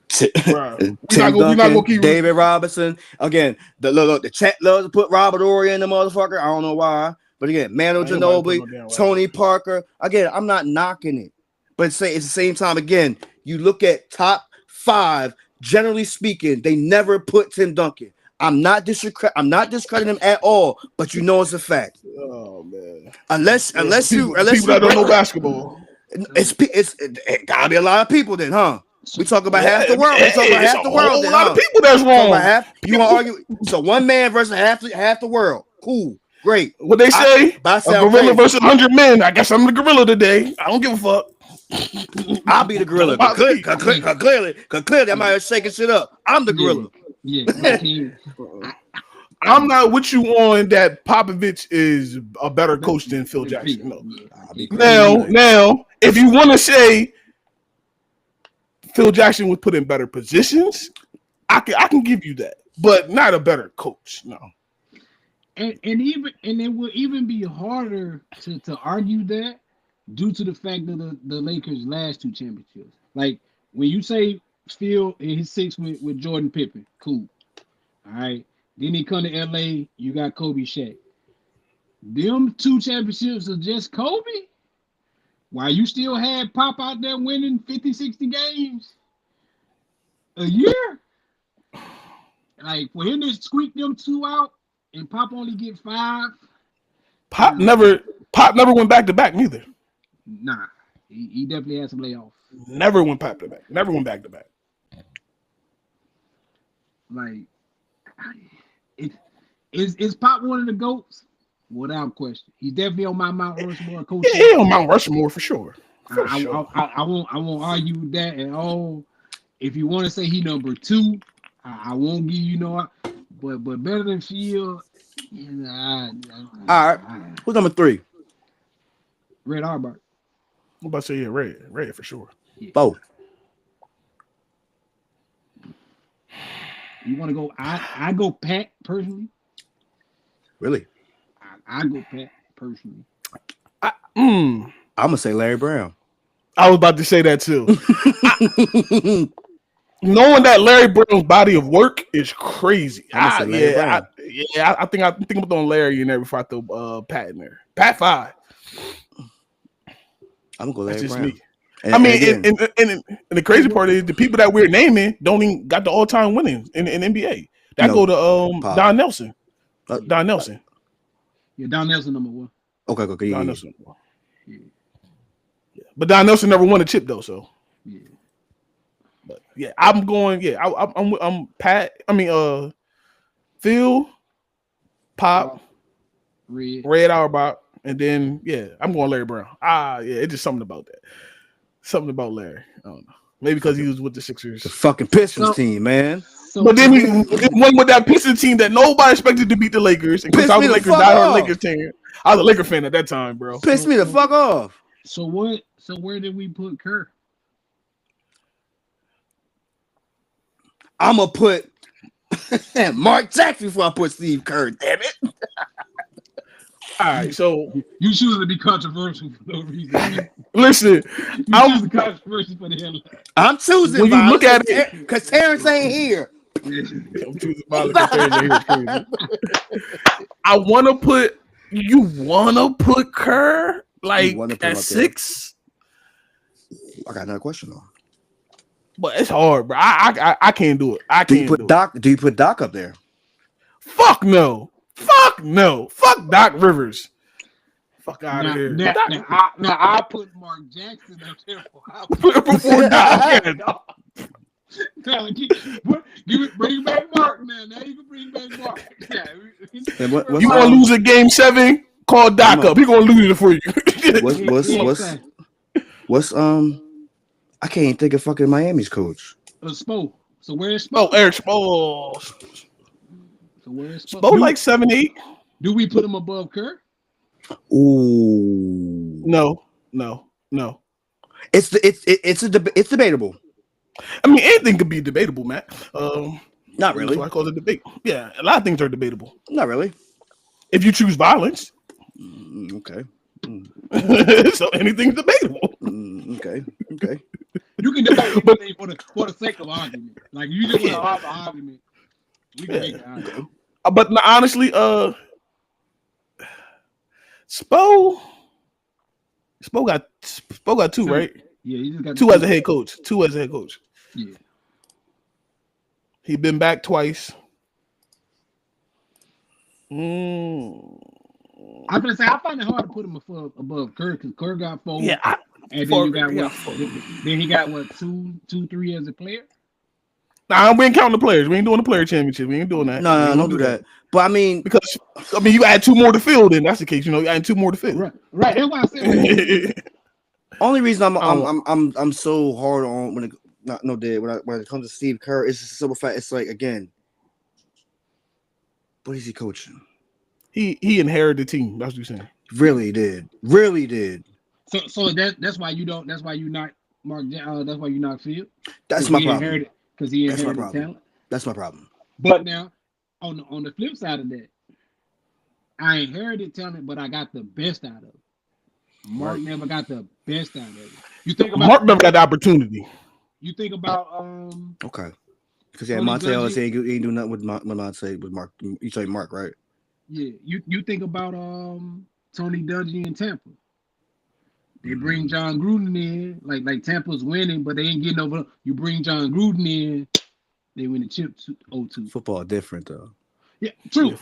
Tim Duncan, David Robinson. Again, the chat loves to put Robert Horry in the motherfucker. I don't know why. But again, Manu Ginobili, Tony Parker. Again, I'm not knocking it. But it's the same time, again, you look at top 5, generally speaking, they never put Tim Duncan. I'm not discrediting him at all, but you know it's a fact. Oh man. Unless people you that don't know basketball. It gotta be a lot of people then, huh? We talk about half the world. We talk about half the world. A lot of people that's wrong. You want to argue? So one man versus half the world. Cool, great. What they say? A gorilla versus 100 men. I guess I'm the gorilla today. I don't give a fuck. I'll be the gorilla. Clearly, I'm out here shaking shit up. I'm the gorilla. Yeah. I'm not with you on that Popovich is a better coach than Phil Jackson. No. Now, if you want to say Phil Jackson was put in better positions, I can give you that, but not a better coach. No. And it will even be harder to argue that due to the fact that the Lakers' last 2 championships. Like when you say Phil in his 6 with Jordan Pippen, cool. All right. Then he come to LA, you got Kobe Shaq. Them 2 championships are just Kobe? While you still had Pop out there winning 50, 60 games a year? Like for him to squeak them 2 out and Pop only get 5. Pop never went back to back neither. Nah. He definitely had some layoffs. Never went back to back. Never went back to back. Like is Pop one of the GOATs? Without question. He's definitely on my Mount Rushmore coach. Yeah, he on Mount Rushmore for sure. I won't argue with that at all. If you want to say he number 2, I won't give you but better than Phil. All right. Who's number 3? Red Auerbach. I'm about to say Red for sure. Yeah. Both. You want to go? I go Pat personally. Really? I go Pat personally. I'm gonna say Larry Brown. I was about to say that too. Knowing that Larry Brown's body of work is crazy. I think I'm throwing Larry in there before I throw Pat in there. Pat 5. I'm gonna go Larry That's just Brown. me. And the crazy part is the people that we're naming don't even got the all-time winnings in NBA. That go to Don Nelson. Don Nelson. Yeah, Don Nelson number 1. Okay. Don Nelson. Yeah. But Don Nelson never won a chip though, so. Yeah. But yeah, I'm going. Yeah, I'm Pat. I mean, Phil, Pop, Red Auerbach, and then I'm going Larry Brown. It's just something about that. Something about Larry. I don't know. Maybe because he was with the Sixers, the fucking Pistons team, man. But then he won with that Pistons team that nobody expected to beat the Lakers. And because I was a Lakers team, I was a Laker fan at that time, bro. Pissed me the fuck off. So what? So where did we put Kerr? I'm gonna put Mark Jackson before I put Steve Kerr. Damn it! All right, so you choose to be controversial for no reason. Listen, I'm controversial for the hell. I'm choosing. When you look at it, because Terrence ain't here. I'm choosing because Terrence ain't here. I want to put. You want to put Kerr at 6? I got another question though. But it's hard, bro. I can't do it. I can't do it. Do you put Doc up there? Fuck no. Fuck no. Fuck Doc Rivers. Fuck out of here. Now I put Mark Jackson up there before Doc. Bring back Mark, man. Now you can bring back Mark. You want to lose a game 7? Call Doc up. He gonna lose it for you. What's I can't even think of fucking Miami's coach. Spo. So where's Spo? Oh, Eric Spo. So where's Spo? Spo like 7-8. Do we put him above Kerr? Ooh. No. It's debatable. I mean, anything could be debatable, Matt. Not really. That's why I call it debate. Yeah, a lot of things are debatable. Not really. If you choose violence. Okay. So anything's debatable. Okay. You can debate anything for the sake of argument. Like you just want to have an argument. We can make an argument. But honestly, Spo got 2, right? Yeah, he just got 2 as a head coach. 2 as a head coach. Yeah. He been back twice. I'm gonna say I find it hard to put him above Kerr because Kerr got 4. Yeah, and then you got what? Then he got what? 2, 3 as a player. Nah, we ain't counting the players. We ain't doing the player championship. We ain't doing that. No, don't do that. But I mean, because you add 2 more to field. Then that's the case. You add 2 more to field. Right. That's why I said. Only reason I'm so hard on when it comes to Steve Kerr is just a simple fact. It's like again, what is he coaching? He inherited the team. That's what you're saying. Really did. So that's why you don't. That's why you not Mark. That's why you not Phil. That's my problem. Because he inherited talent. That's my problem. But now, on the flip side of that, I inherited talent, but I got the best out of it. Mark never got the best out of it. You think about Mark never got the opportunity. You think about okay, because Monte said he ain't do nothing with Monte with Mark. You say Mark, right? Yeah, you think about Tony Dungy in Tampa. They bring John Gruden in, like Tampa's winning, but they ain't getting over. You bring John Gruden in, they win the chip 0-2. Football different though. Yeah, true.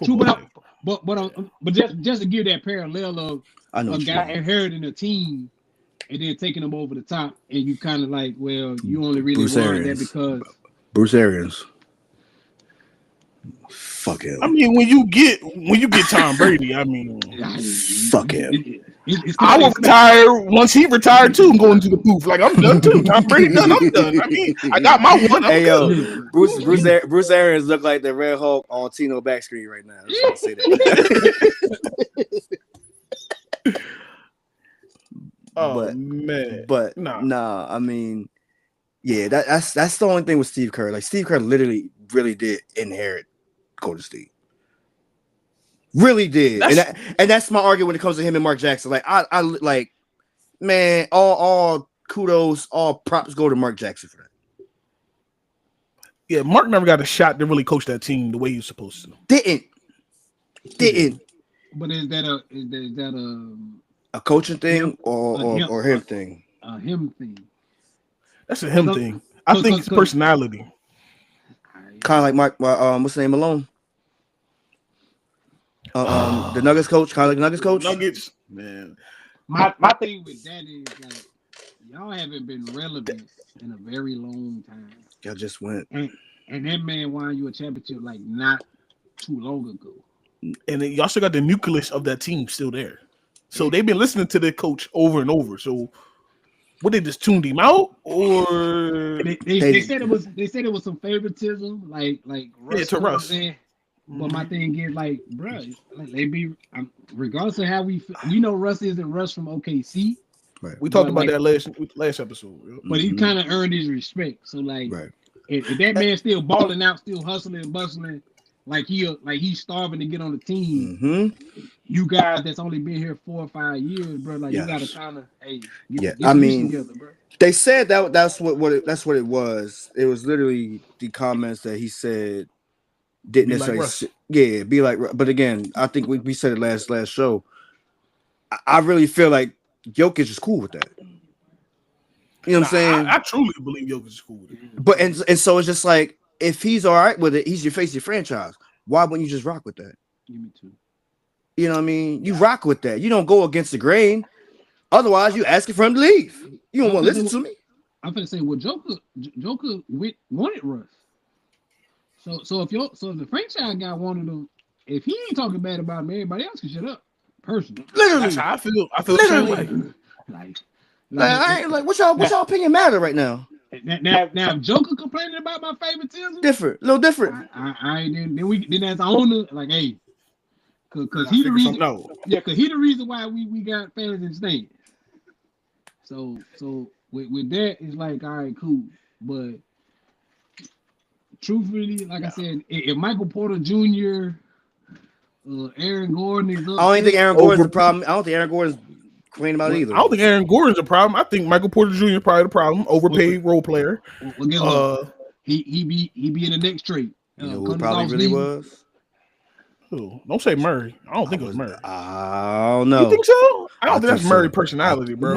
But just to give that parallel of a guy inheriting a team and then taking them over the top, and you kind of like, well, you only really won that because Bruce Arians. Fuck him. I mean, when you get Tom Brady, I mean, fuck him. I will retire once he retired too. I'm going to the booth like I'm done too. Tom Brady done. I'm done. I mean, I got my one. Hey yo, Bruce Arians look like the Red Hulk on Tino back screen right now. I just want to say that. Man, nah. I mean, Yeah, that's the only thing with Steve Kerr. Like Steve Kerr literally really did inherit Golden State. Really did. And that's my argument when it comes to him and Mark Jackson. Like I like, man, all kudos, all props go to Mark Jackson for that. Yeah, Mark never got a shot to really coach that team the way he was supposed to. Didn't. But is that a coaching thing him, or him thing? A him thing. That's a him thing. I think it's personality. Kind of like Mark. What's the name? Malone. The Nuggets coach. Kind of like Nuggets coach. Nuggets, man. My thing with that is like y'all haven't been relevant in a very long time. Y'all just went. And that man won you a championship like not too long ago. And then y'all still got the nucleus of that team still there. So they've been listening to the coach over and over. So what, they just tuned him out, or they said it was some favoritism, like Russ to Russ. There. But my thing is like, bro, like they be regardless of how we know Russ isn't Russ from OKC. Right. We talked about that last episode. But he kind of earned his respect. So like, if that man still balling out, still hustling and bustling, like he's starving to get on the team. You guys that's only been here 4 or 5 years, bro. Like you gotta kind of get I mean, together, bro. They said that's what it was. It was literally the comments that he said didn't necessarily be like. But again, I think we said it last show. I really feel like Jokic is cool with that. You know what I'm saying? I truly believe Jokic is cool with it. But and so it's just like, if he's all right with it, he's your face of your franchise. Why wouldn't you just rock with that? Give me two. You know what I mean? You rock with that. You don't go against the grain. Otherwise, you asking for him to leave. You don't want to listen to me. I'm gonna say, well, Joker wanted Russ. So if the franchise guy wanted him, if he ain't talking bad about him, everybody else can shut up. Personally, literally, that's how I feel. I feel the same way. Like what y'all opinion matter right now? Now, if Joker complaining about my favoritism, a little different. I then as owner, like, hey, because he the reason. Because he the reason why we got fans in stands. So with that, it's like, all right, cool. But truthfully, like I said, if Michael Porter Jr., Aaron Gordon is up, I don't think Aaron Gordon's the problem. I don't think Aaron Gordon's complaining about either. I don't think Aaron Gordon's a problem. I think Michael Porter Jr. is probably the problem. Overpaid role player. Well, he be in the next trade. You know who probably really was? Who? Don't say Murray. I don't think it was Murray. I don't know. You think so? I don't think that's Murray personality, bro.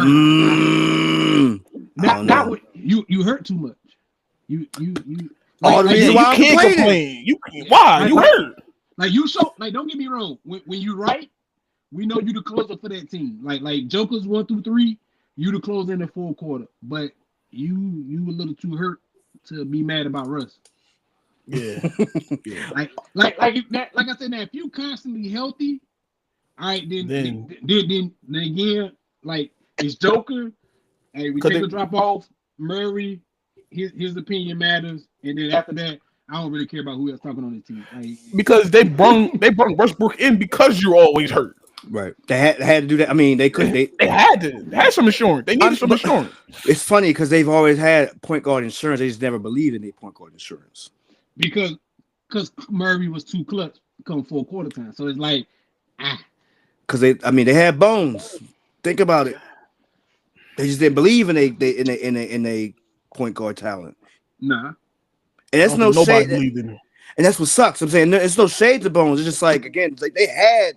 Not you hurt too much. You. All the reason why you can't complain. Why? You hurt. Like you show. Like, don't get me wrong. When you right, we know you the closer for that team. Like Joker's 1 through 3, you the closer in the fourth quarter. But you a little too hurt to be mad about Russ. Yeah. Like I said, now if you constantly healthy, all right, then again, like, it's Joker. Hey, we take a drop off. Murray, his opinion matters, and then after that, I don't really care about who else talking on the team. Like, because they brung Westbrook in because you're always hurt. Right. They had to do that. I mean, they could. They had some insurance. They needed some insurance. It's funny because they've always had point guard insurance. They just never believed in their point guard insurance. Because Murray was too clutch come fourth quarter time. So it's like, because they had bones. Think about it. They just didn't believe in a point guard talent. Nah. And that's no nobody shade. Believed in it. And that's what sucks. I'm saying it's no shade to Bones. It's just like, again, like they had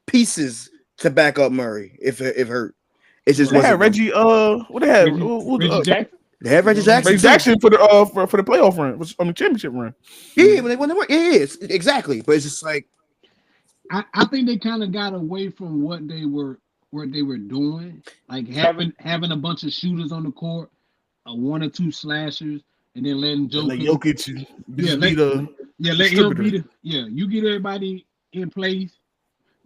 pieces to back up Murray if hurt. It just wasn't. Reggie. What they had? Reggie Jackson. They had Reggie Jackson. Reggie Jackson for the playoff run, was on the championship run. Yeah, when they were. Yeah, exactly. But it's just like, I think they kind of got away from what they were doing, like having a bunch of shooters on the court, 1 or 2 slashers, and then letting Jokic let him be the you get everybody in place,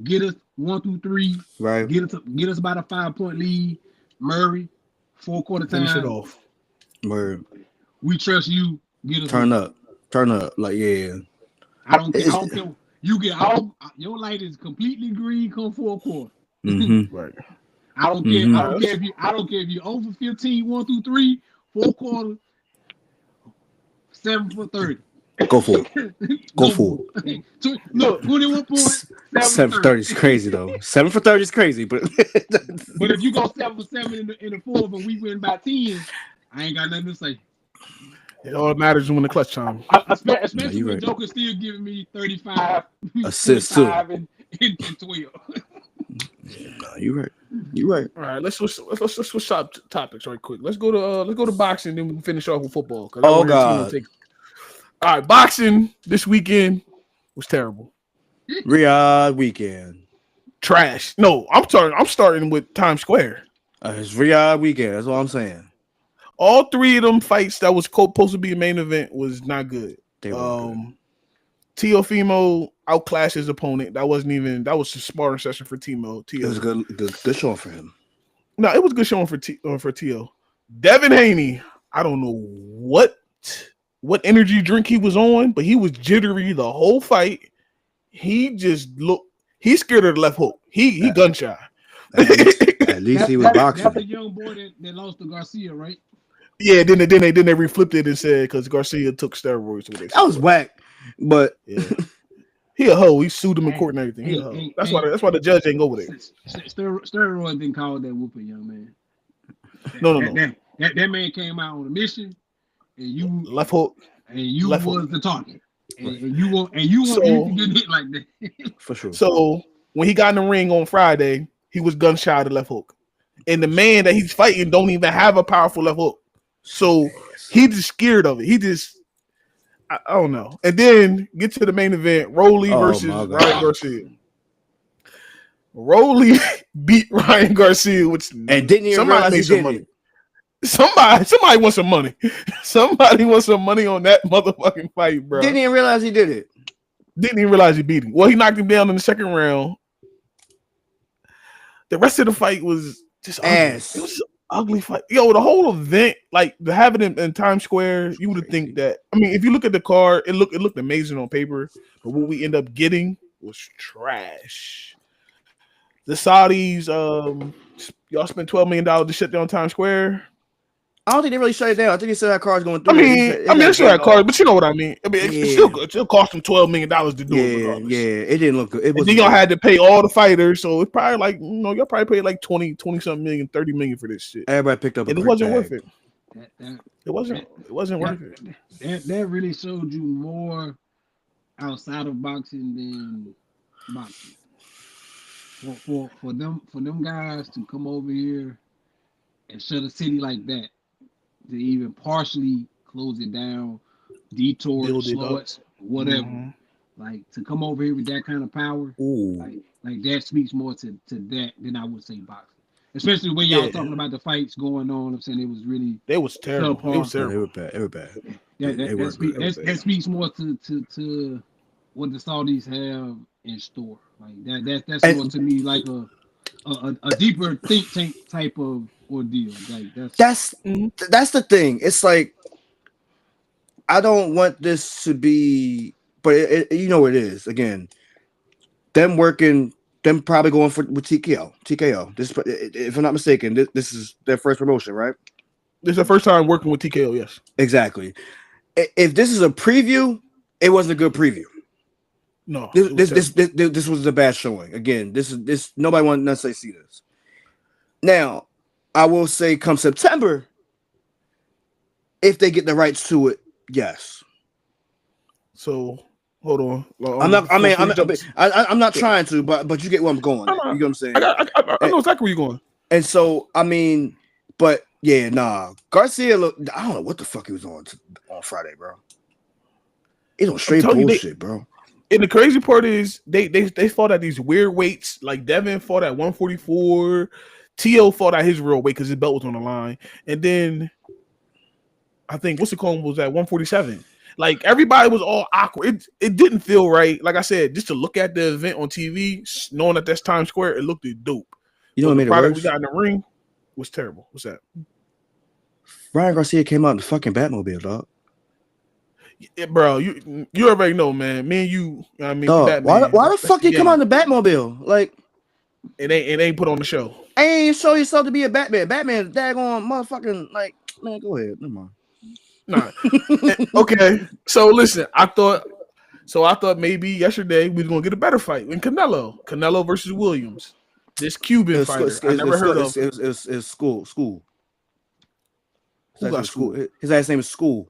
get us 1 through 3, right? Get us about a 5-point lead. Murray, 4 quarter time. Finish it off. Word. We trust you. Get us turn up. Like, yeah. I don't care. You get all your light is completely green come 4 quarter. Mm-hmm. Right. I don't care. I don't care if you over 15, 1 through 3, 4 quarter. 7 for 30. Go for it. Go for it. Look, 21 points. 7 for 30 is crazy though. 7 for 30 is crazy, but but if you go 7 for 7 in the fourth and we win by 10, I ain't got nothing to say. It all matters when the clutch time. Especially when Joker's still giving me 35 assists too. And 12. You're right. You're right. All right, let's switch topics right quick. Let's go to boxing, then we can finish off with football. Oh God! All right, boxing this weekend was terrible. Riyadh weekend. Trash. No, I'm starting with Times Square. It's Riyadh weekend. That's all I'm saying. All three of them fights that was supposed to be a main event was not good. They were good. Teofimo outclassed his opponent. That was a sparring session for Timo. It was good showing for him. No, it was good showing for Tio. Devin Haney, I don't know what energy drink he was on, but he was jittery the whole fight. He's scared of the left hook. He gun shy. At least he was boxing. That's the young boy that lost to Garcia, right? Yeah, then they reflipped it and said because Garcia took steroids. That was whack, but yeah. He a hoe. He sued him in court and everything. He a hoe. That's why the judge ain't go with it. Steroids didn't call that whooping, young man. No. That man came out on a mission, and you left hook, and you was the target, and you want to get hit like that for sure. So when he got in the ring on Friday, he was gun shy of the left hook, and the man that he's fighting don't even have a powerful left hook, so he just scared of it. I don't know. And then get to the main event, Rolly versus Ryan Garcia. Rolly beat Ryan Garcia, which and didn't even realize he did money. Somebody wants some money. Somebody wants some money on that motherfucking fight, bro. Didn't even realize he did it. Didn't even realize he beat him. Well, he knocked him down in the second round. The rest of the fight was just ass. It was an ugly fight. Yo, the whole event, like to have it in Times Square, you would think that. I mean, if you look at the card, it looked amazing on paper, but what we end up getting was trash. The Saudis, y'all spent $12 million to shut down Times Square. I don't think they really shut it down. I think they said that car's going through. I mean, they shut that car, but you know what I mean. I mean, it still cost them $12 million to do it. Regardless. Yeah, it didn't look good. And then y'all had to pay all the fighters, so it's probably like y'all probably paid like 20 something million, 30 million for this shit. Everybody picked up, and it wasn't worth it. It wasn't worth it. That really showed you more outside of boxing than boxing. For them guys to come over here and shut a city like that, to even partially close it down, detour, slow it, whatever. Like to come over here with that kind of power, like that speaks more to that than I would say boxing. Especially when y'all talking about the fights going on. I'm saying they was terrible. They was terrible. They were bad. That speaks more to what the Saudis have in store. Like that's more to me like a deeper think tank type of ordeal. Like that's the thing. It's like I don't want this to be, but you know it is. Again, them probably going with TKO. This, if I'm not mistaken, this is their first promotion, right? This is the first time working with TKO. Yes, exactly. If this is a preview, it wasn't a good preview. No, this was a bad showing. Again, this nobody wanted to necessarily see this. Now, I will say, come September, if they get the rights to it, yes. So hold on. I'm not trying to, but you get where I'm going. You get what I'm saying? I know exactly where you're going. And so I mean, but yeah, nah. Garcia, look, I don't know what the fuck he was on Friday, bro. He's on straight bullshit, bro. And the crazy part is they fought at these weird weights. Like Devin fought at 144. T.O. fought at his real weight because his belt was on the line. And then I think was at 147. Like everybody was all awkward. It didn't feel right. Like I said, just to look at the event on TV, knowing that that's Times Square, it looked dope. You know what made it worse? We got in the ring was terrible. What's that? Ryan Garcia came out in the fucking Batmobile, dog. Yeah, bro, you already know, man. Me and you, I mean, why the fuck did he come out in the Batmobile? Like, it ain't put on the show. Ain't show yourself to be a Batman. Batman, daggone motherfucking, like, man, go ahead. Never mind. Nah. Okay. So listen, I thought maybe yesterday we was gonna get a better fight in Canelo versus Williams. This Cuban fighter I never heard of. It was school. Who got school? His last name is School.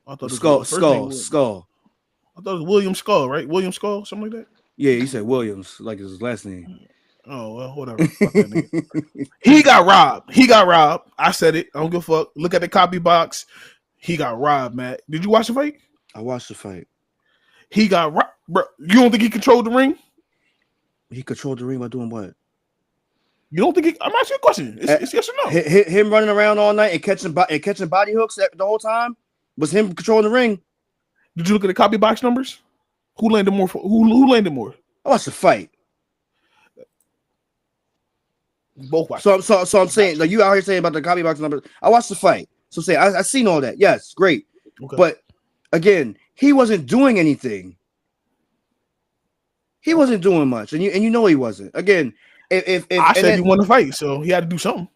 I thought Skull. I thought it was William Skull, right? William Skull, something like that. Yeah, you said Williams, like his last name. Oh well, whatever. Fuck that nigga. He got robbed. I said it. I don't give a fuck. Look at the copy box. He got robbed, Matt. Did you watch the fight? I watched the fight. He got robbed, bro. You don't think he controlled the ring? He controlled the ring by doing what? You don't think he? I'm asking you a question. It's yes or no. Him running around all night and catching body hooks the whole time was him controlling the ring. Did you look at the copy box numbers? Who landed more? Who landed more? I watched the fight. Both watched. So I'm saying, like, you out here saying about the copy box numbers. I watched the fight. So say I seen all that. Yes, great. Okay. But again, he wasn't doing anything. He wasn't doing much, and you know he wasn't. Again, if I said he won the fight, so he had to do something.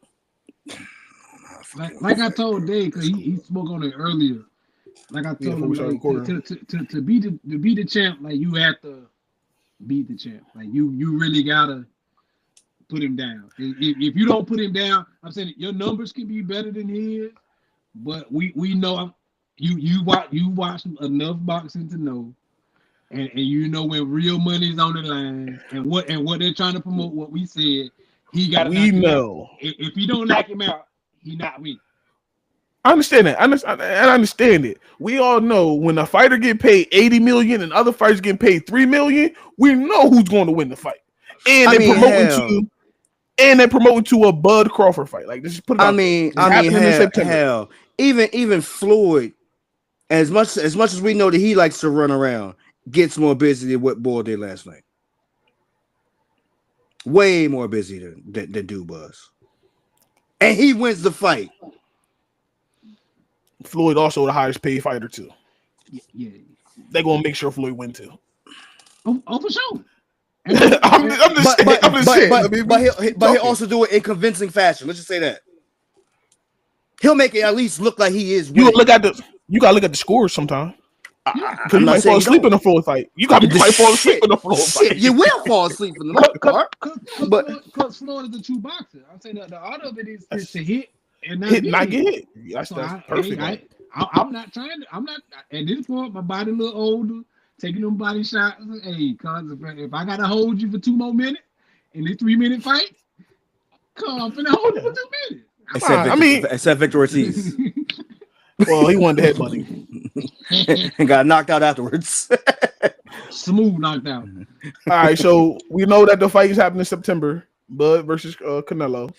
Like I told Dave, because he spoke on it earlier. Like I told him, like, to be the champ, like you have to beat the champ. Like you really gotta put him down. If you don't put him down, I'm saying your numbers can be better than his, but we know you watch enough boxing to know, and you know when real money is on the line and what they're trying to promote. What we said, he got. We know if he don't knock him out, he not weak. I understand that. I understand it. We all know when a fighter get paid $80 million and other fighters getting paid $3 million, we know who's going to win the fight. And they're promoting to a Bud Crawford fight. Like, just put it hell. Even Floyd, as much as we know that he likes to run around, gets more busy than what Bull did last night. Way more busy than Dude was. And he wins the fight. Floyd also the highest paid fighter too. Yeah. They're gonna make sure Floyd win too. Oh, for sure. I'm just saying. But he'll also do it in convincing fashion. Let's just say that. He'll make it at least look like he is winning. You gotta look at the scores sometimes. Because you might fall asleep in the Floyd fight. You might fall asleep in the Floyd fight. You will fall asleep in the most part. Because Floyd is a true boxer. I'm saying that the art of it is to hit and not get hit. That's perfect. I'm not trying to. I'm not at this point. My body a little older, taking them body shots. Hey, cause if I gotta hold you for 2 more minutes in this 3-minute fight, I'm finna hold you for 2 minutes. Except Victor Ortiz. Well, he won the headbutting and got knocked out afterwards. Smooth knocked out. All right, so we know that the fight is happening in September. Bud versus Canelo.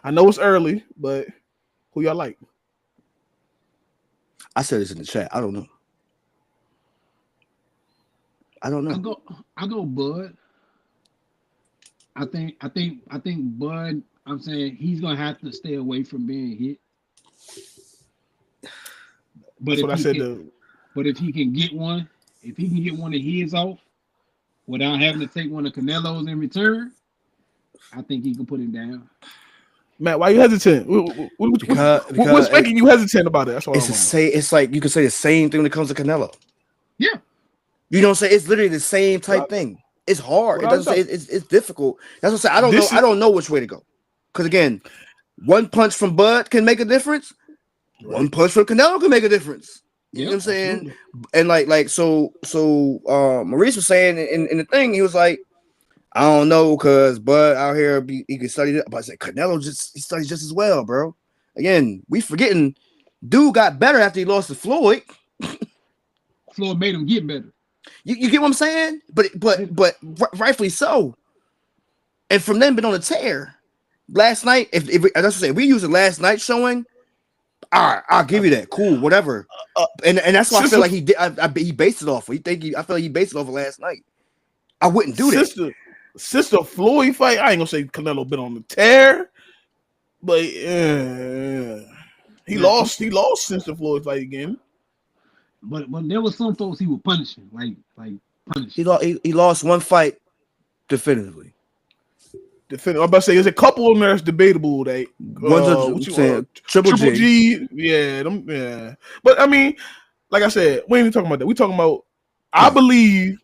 I know it's early, but who y'all like? I said this in the chat. I don't know. I go Bud. I think Bud. I'm saying he's gonna have to stay away from being hit. But if he can get one of his off without having to take one of Canelo's in return, I think he can put him down. Matt, why are you hesitant? What's making you hesitant about it? That's all it's like you can say the same thing when it comes to Canelo. Yeah. You know what I'm saying? It's literally the same type thing. It's hard. It doesn't say it's difficult. That's what I'm saying. I don't know which way to go. Because again, one punch from Bud can make a difference. Right. One punch from Canelo can make a difference. You know what I'm saying? Absolutely. And so Maurice was saying in the thing, he was like, I don't know, because Bud out here he can study it. But I said Canelo he studies just as well, bro. Again, we forgetting dude got better after he lost to Floyd. Floyd made him get better. You get what I'm saying? But rightfully so. And from then been on a tear. Last night, if we use the last night showing, all right, I'll give you that. Cool, whatever. And that's why I feel like he did. He based it off. I feel like he based it off of last night. I wouldn't do that. Sister Floyd fight. I ain't gonna say Canelo been on the tear, but he lost since the Floyd fight again. But there was some folks he was punishing, like punishing. He lost one fight definitively. I'm about to say there's a couple of them that's debatable. That Triple G, yeah, yeah. But I mean, like I said, we ain't even talking about that. We talking about. I believe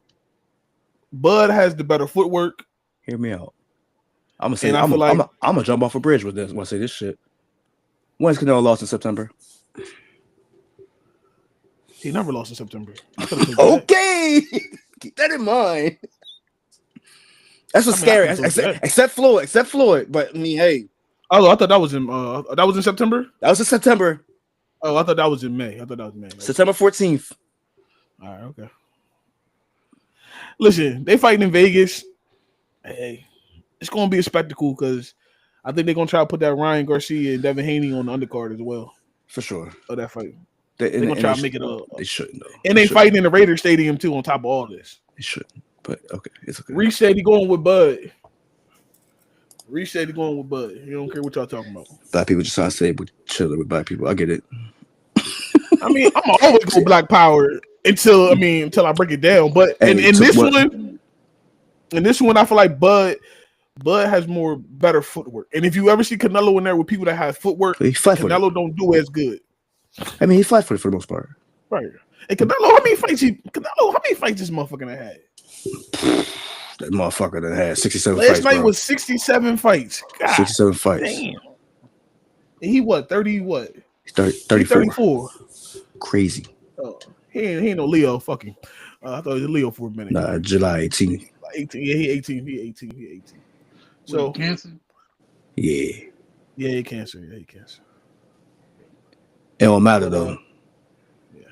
Bud has the better footwork. Hear me out. I'm gonna say I'm gonna jump off a bridge with this when I say this shit. When's Canelo lost in September? He never lost in September. Okay, keep that in mind. That's what's scary. Except Floyd. But I mean, hey. Oh, I thought that was in September. That was in September. Oh, I thought that was in May. September 14th. All right, okay. Listen, they fighting in Vegas. Hey, it's gonna be a spectacle because I think they're gonna try to put that Ryan Garcia and Devin Haney on the undercard as well. For sure. Of that fight. They're gonna try to make it up. They shouldn't though. And they fighting in the Raiders Stadium too on top of all this. They shouldn't. But okay, it's okay. Reese said he going with Bud. He don't care what y'all talking about. Black people just trying to say we're chilling with black people. I get it. I mean, I'm always go Black Power until I break it down. But in this one, I feel like Bud has better footwork. And if you ever see Canelo in there with people that have footwork, Canelo don't do as good. I mean, he's flat-footed for the most part. Right. And Canelo, how many fights this motherfucker had? That motherfucker that had 67 fights. Last night was 67 fights. God, 67 fights. Damn. And he what? 30 what? He's 34. 34. Crazy. Oh, he ain't no Leo. Fuck him. I thought he was Leo for a minute. Nah, July 18. 18. Yeah, he 18. He 18. So cancer? Yeah. Yeah, he cancer. It don't matter though. Yeah.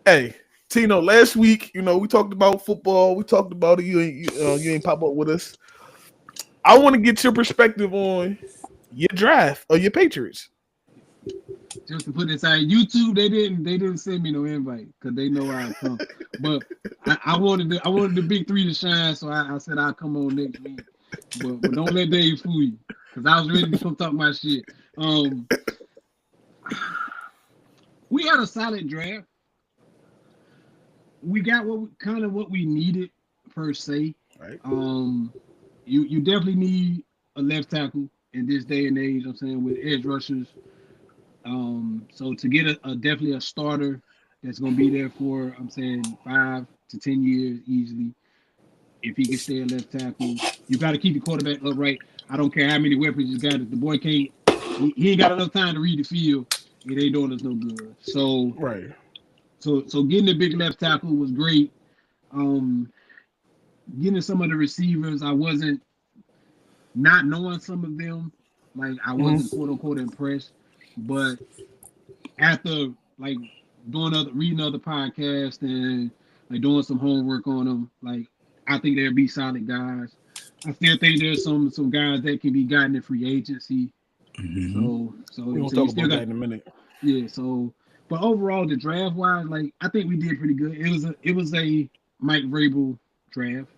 Hey, Tino, last week, we talked about football. We talked about it. You ain't pop up with us. I want to get your perspective on your draft or your Patriots. Just to put this out, YouTube, they didn't send me no invite because they know I come. But I wanted the big three to shine, so I said I'll come on next week. But don't let Dave fool you, because I was ready to come talk my shit. We had a solid draft. We got what we needed per se. Right. You definitely need a left tackle in this day and age. I'm saying with edge rushers. So to get definitely a starter that's gonna be there for 5 to 10 years easily. If he can stay a left tackle, you got to keep the quarterback upright. I don't care how many weapons you got. If the boy can't, he ain't got enough time to read the field. It ain't doing us no good. So right. So getting the big left tackle was great. Getting some of the receivers, I wasn't not knowing some of them. Like I wasn't quote unquote impressed. But after reading other podcasts and doing some homework on them, I think they'll be solid guys. I still think there's some guys that can be gotten in free agency. Mm-hmm. So we'll talk about that in a minute. Yeah. So, but overall, the draft wise, I think we did pretty good. It was a Mike Vrabel draft.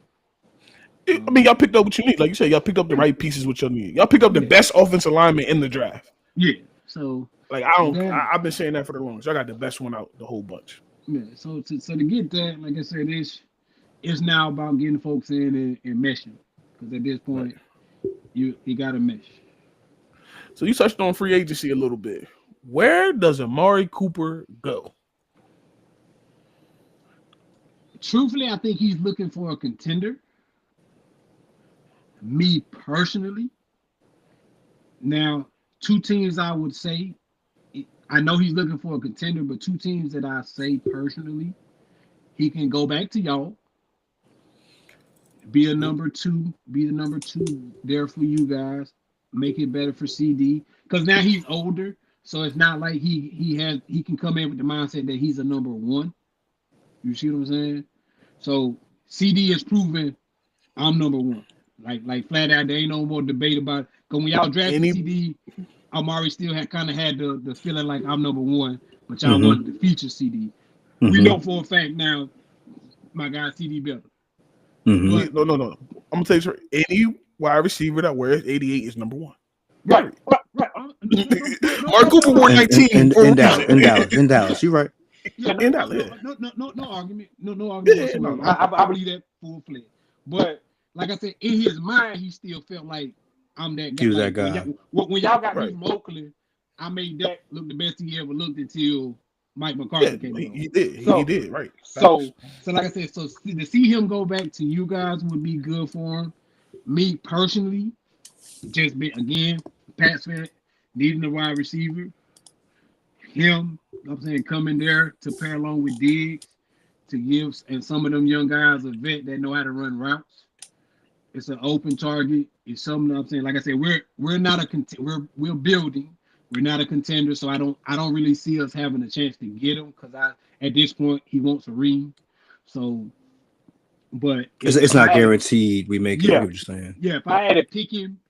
Y'all picked up what you need. Like you said, y'all picked up the right pieces with your need. Y'all picked up the best offensive lineman in the draft. Yeah. So I've been saying that for the longest. I got the best one out the whole bunch. Yeah. So to get that, like I said, it's now about getting folks in and meshing. Because at this point, you got to mesh. So you touched on free agency a little bit. Where does Amari Cooper go? Truthfully, I think he's looking for a contender. Me personally. Now, two teams I would say, I know he's looking for a contender, but two teams that I say personally, he can go back to y'all, be the number two there for you guys, make it better for CD. Because now he's older, so it's not like he can come in with the mindset that he's a number one. You see what I'm saying? So CD is proven I'm number one. Like flat out, there ain't no more debate about it. Because when y'all drafted CD, Amari still had the feeling like I'm number one, but y'all wanted to feature CD. We know for a fact now, my guy CD better. But, no. I'm gonna tell you, any wide receiver that wears 88 is number one. Right. Mark Cooper wore 19 in Dallas. You right? Yeah, in Dallas. No argument. No argument. I believe that full fledged. But like I said, in his mind, he still felt like I'm that guy. He was like, that guy. When y'all got me Right. from Oakland, I made that look the best he ever looked until Mike McCarthy Yeah, came along. he did. So- He did. Right. So like I said, so to see him go back to you guys would be good for him. Me personally, just be again, Pat's fan, needing a wide receiver. Him, I'm saying, coming there to pair along with Diggs to give and some of them young guys a vet that know how to run routes. It's an open target. It's something I'm saying. Like I said, we're not we're building. We're not a contender, so I don't really see us having a chance to get him because at this point he wants a ring. So, but It's not guaranteed we make it. Yeah. What you're saying? Yeah, if I had to pick him,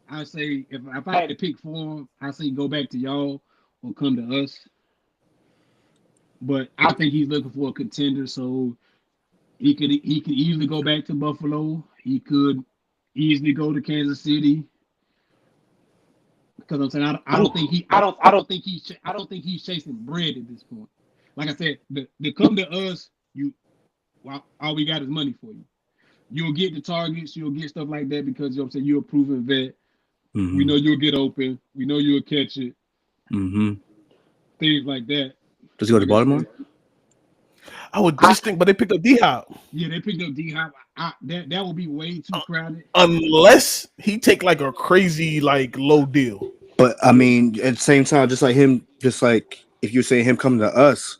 I say if I had to pick for him, I say go back to y'all or come to us. But I think he's looking for a contender, so he could easily go back to Buffalo. He could easily go to Kansas City. Because I'm saying I don't think he's chasing bread at this point. Like I said, the come to us, all we got is money for you. You'll get the targets, you'll get stuff like that because I'm saying you're a proven vet. Mm-hmm. We know you'll get open. We know you'll catch it. Mm-hmm. Things like that. Does he go to Baltimore? I would just think, but they picked up D-Hop. Yeah, they picked up D-Hop. That would be way too crowded. Unless he take like a crazy like low deal. But I mean, at the same time, just like if you're saying him coming to us,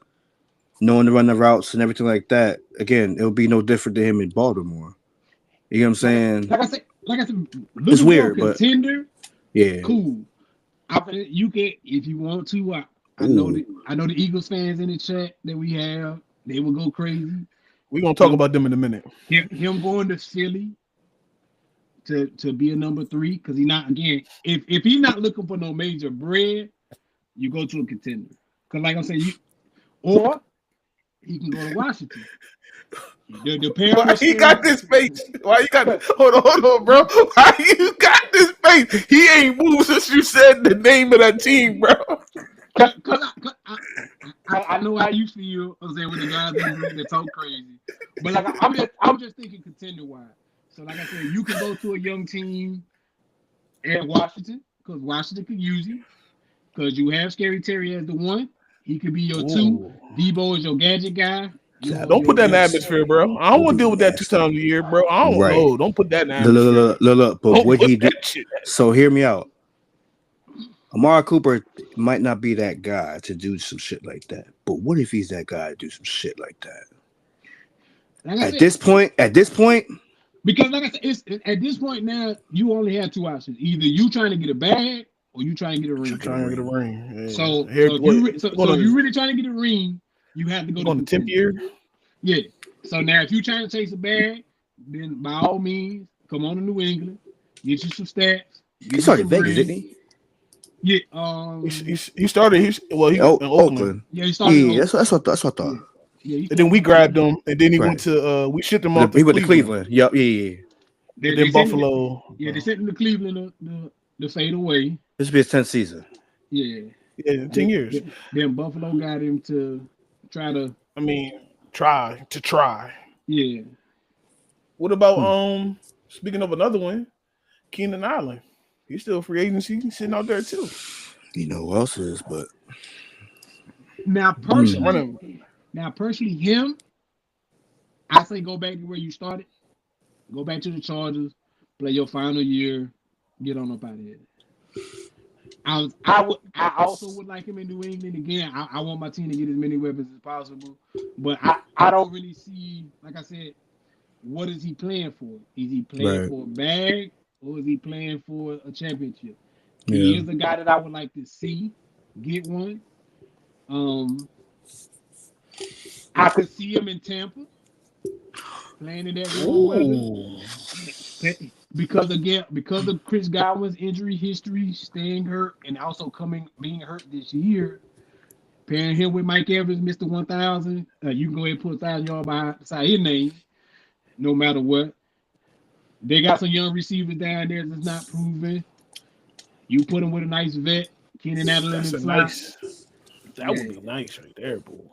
knowing to run the routes and everything like that, again, it'll be no different than him in Baltimore. You know what I'm saying? Like I said, it's weird, but contender, yeah, cool. You can if you want to. I know the Eagles fans in the chat that we have, they will go crazy. We're gonna talk about them in a minute. Him going to Philly to be a number 3 because he's not again. If he's not looking for no major bread, you go to a contender. Because like I'm saying, or he can go to Washington. Why he got this face? Why you got? Hold on, bro. Why you got this face? He ain't moved since you said the name of that team, bro. Cause I know how you feel. I'm saying with the guys in the group that talk crazy, but like I'm just thinking contender wise. So like I said, you can go to a young team at Washington because Washington could use you because you have Scary Terry as the 1. He could be your 2. Debo is your gadget guy. Don't put that in the atmosphere, bro. I don't want to deal with that 2 times a year, bro. I don't know. Don't put that in the atmosphere. Look, but what he do? So hear me out. Amari Cooper might not be that guy to do some shit like that. But what if he's that guy to do some shit like that? At this point, because like I said, it's at this point now, you only have 2 options. Either you trying to get a bag or you trying to get a ring. Yeah. So if you really trying to get a ring, you have to go on the 10th year. Yeah. So now if you trying to chase a bag, then by all means, come on to New England, get you some stats. He started Vegas, didn't he? Yeah. He started. He in Oakland. Yeah, he started. Yeah, that's what I thought. Yeah, and then we grabbed him, and then he went to. We shipped him off. He went to Cleveland. Yep. Yeah. Then Buffalo. They sent him to Cleveland to fade away. This will be his 10th season. Yeah. Yeah, 10 years. Then Buffalo got him to try to. I mean, try. Yeah. What about speaking of another one, Keenan Allen? He's still free agency. He's sitting out there too. You know who else is, but now personally, him, I say go back to where you started. Go back to the Chargers, play your final year, get on up out of here. I also would like him in New England again. I want my team to get as many weapons as possible, but I don't really see, like I said, what is he playing for? Is he playing for a bag or is he playing for a championship? Yeah. He is a guy that I would like to see get one. I could see him in Tampa playing in that warm weather. Because of Chris Godwin's injury history, staying hurt, and also being hurt this year, pairing him with Mike Evans, Mr. 1000, you can go ahead and put 1,000 yards beside his name, no matter what. They got some young receivers down there that's not proven. You put him with a nice vet, Keenan Allen in the slot. That would be nice right there, boy.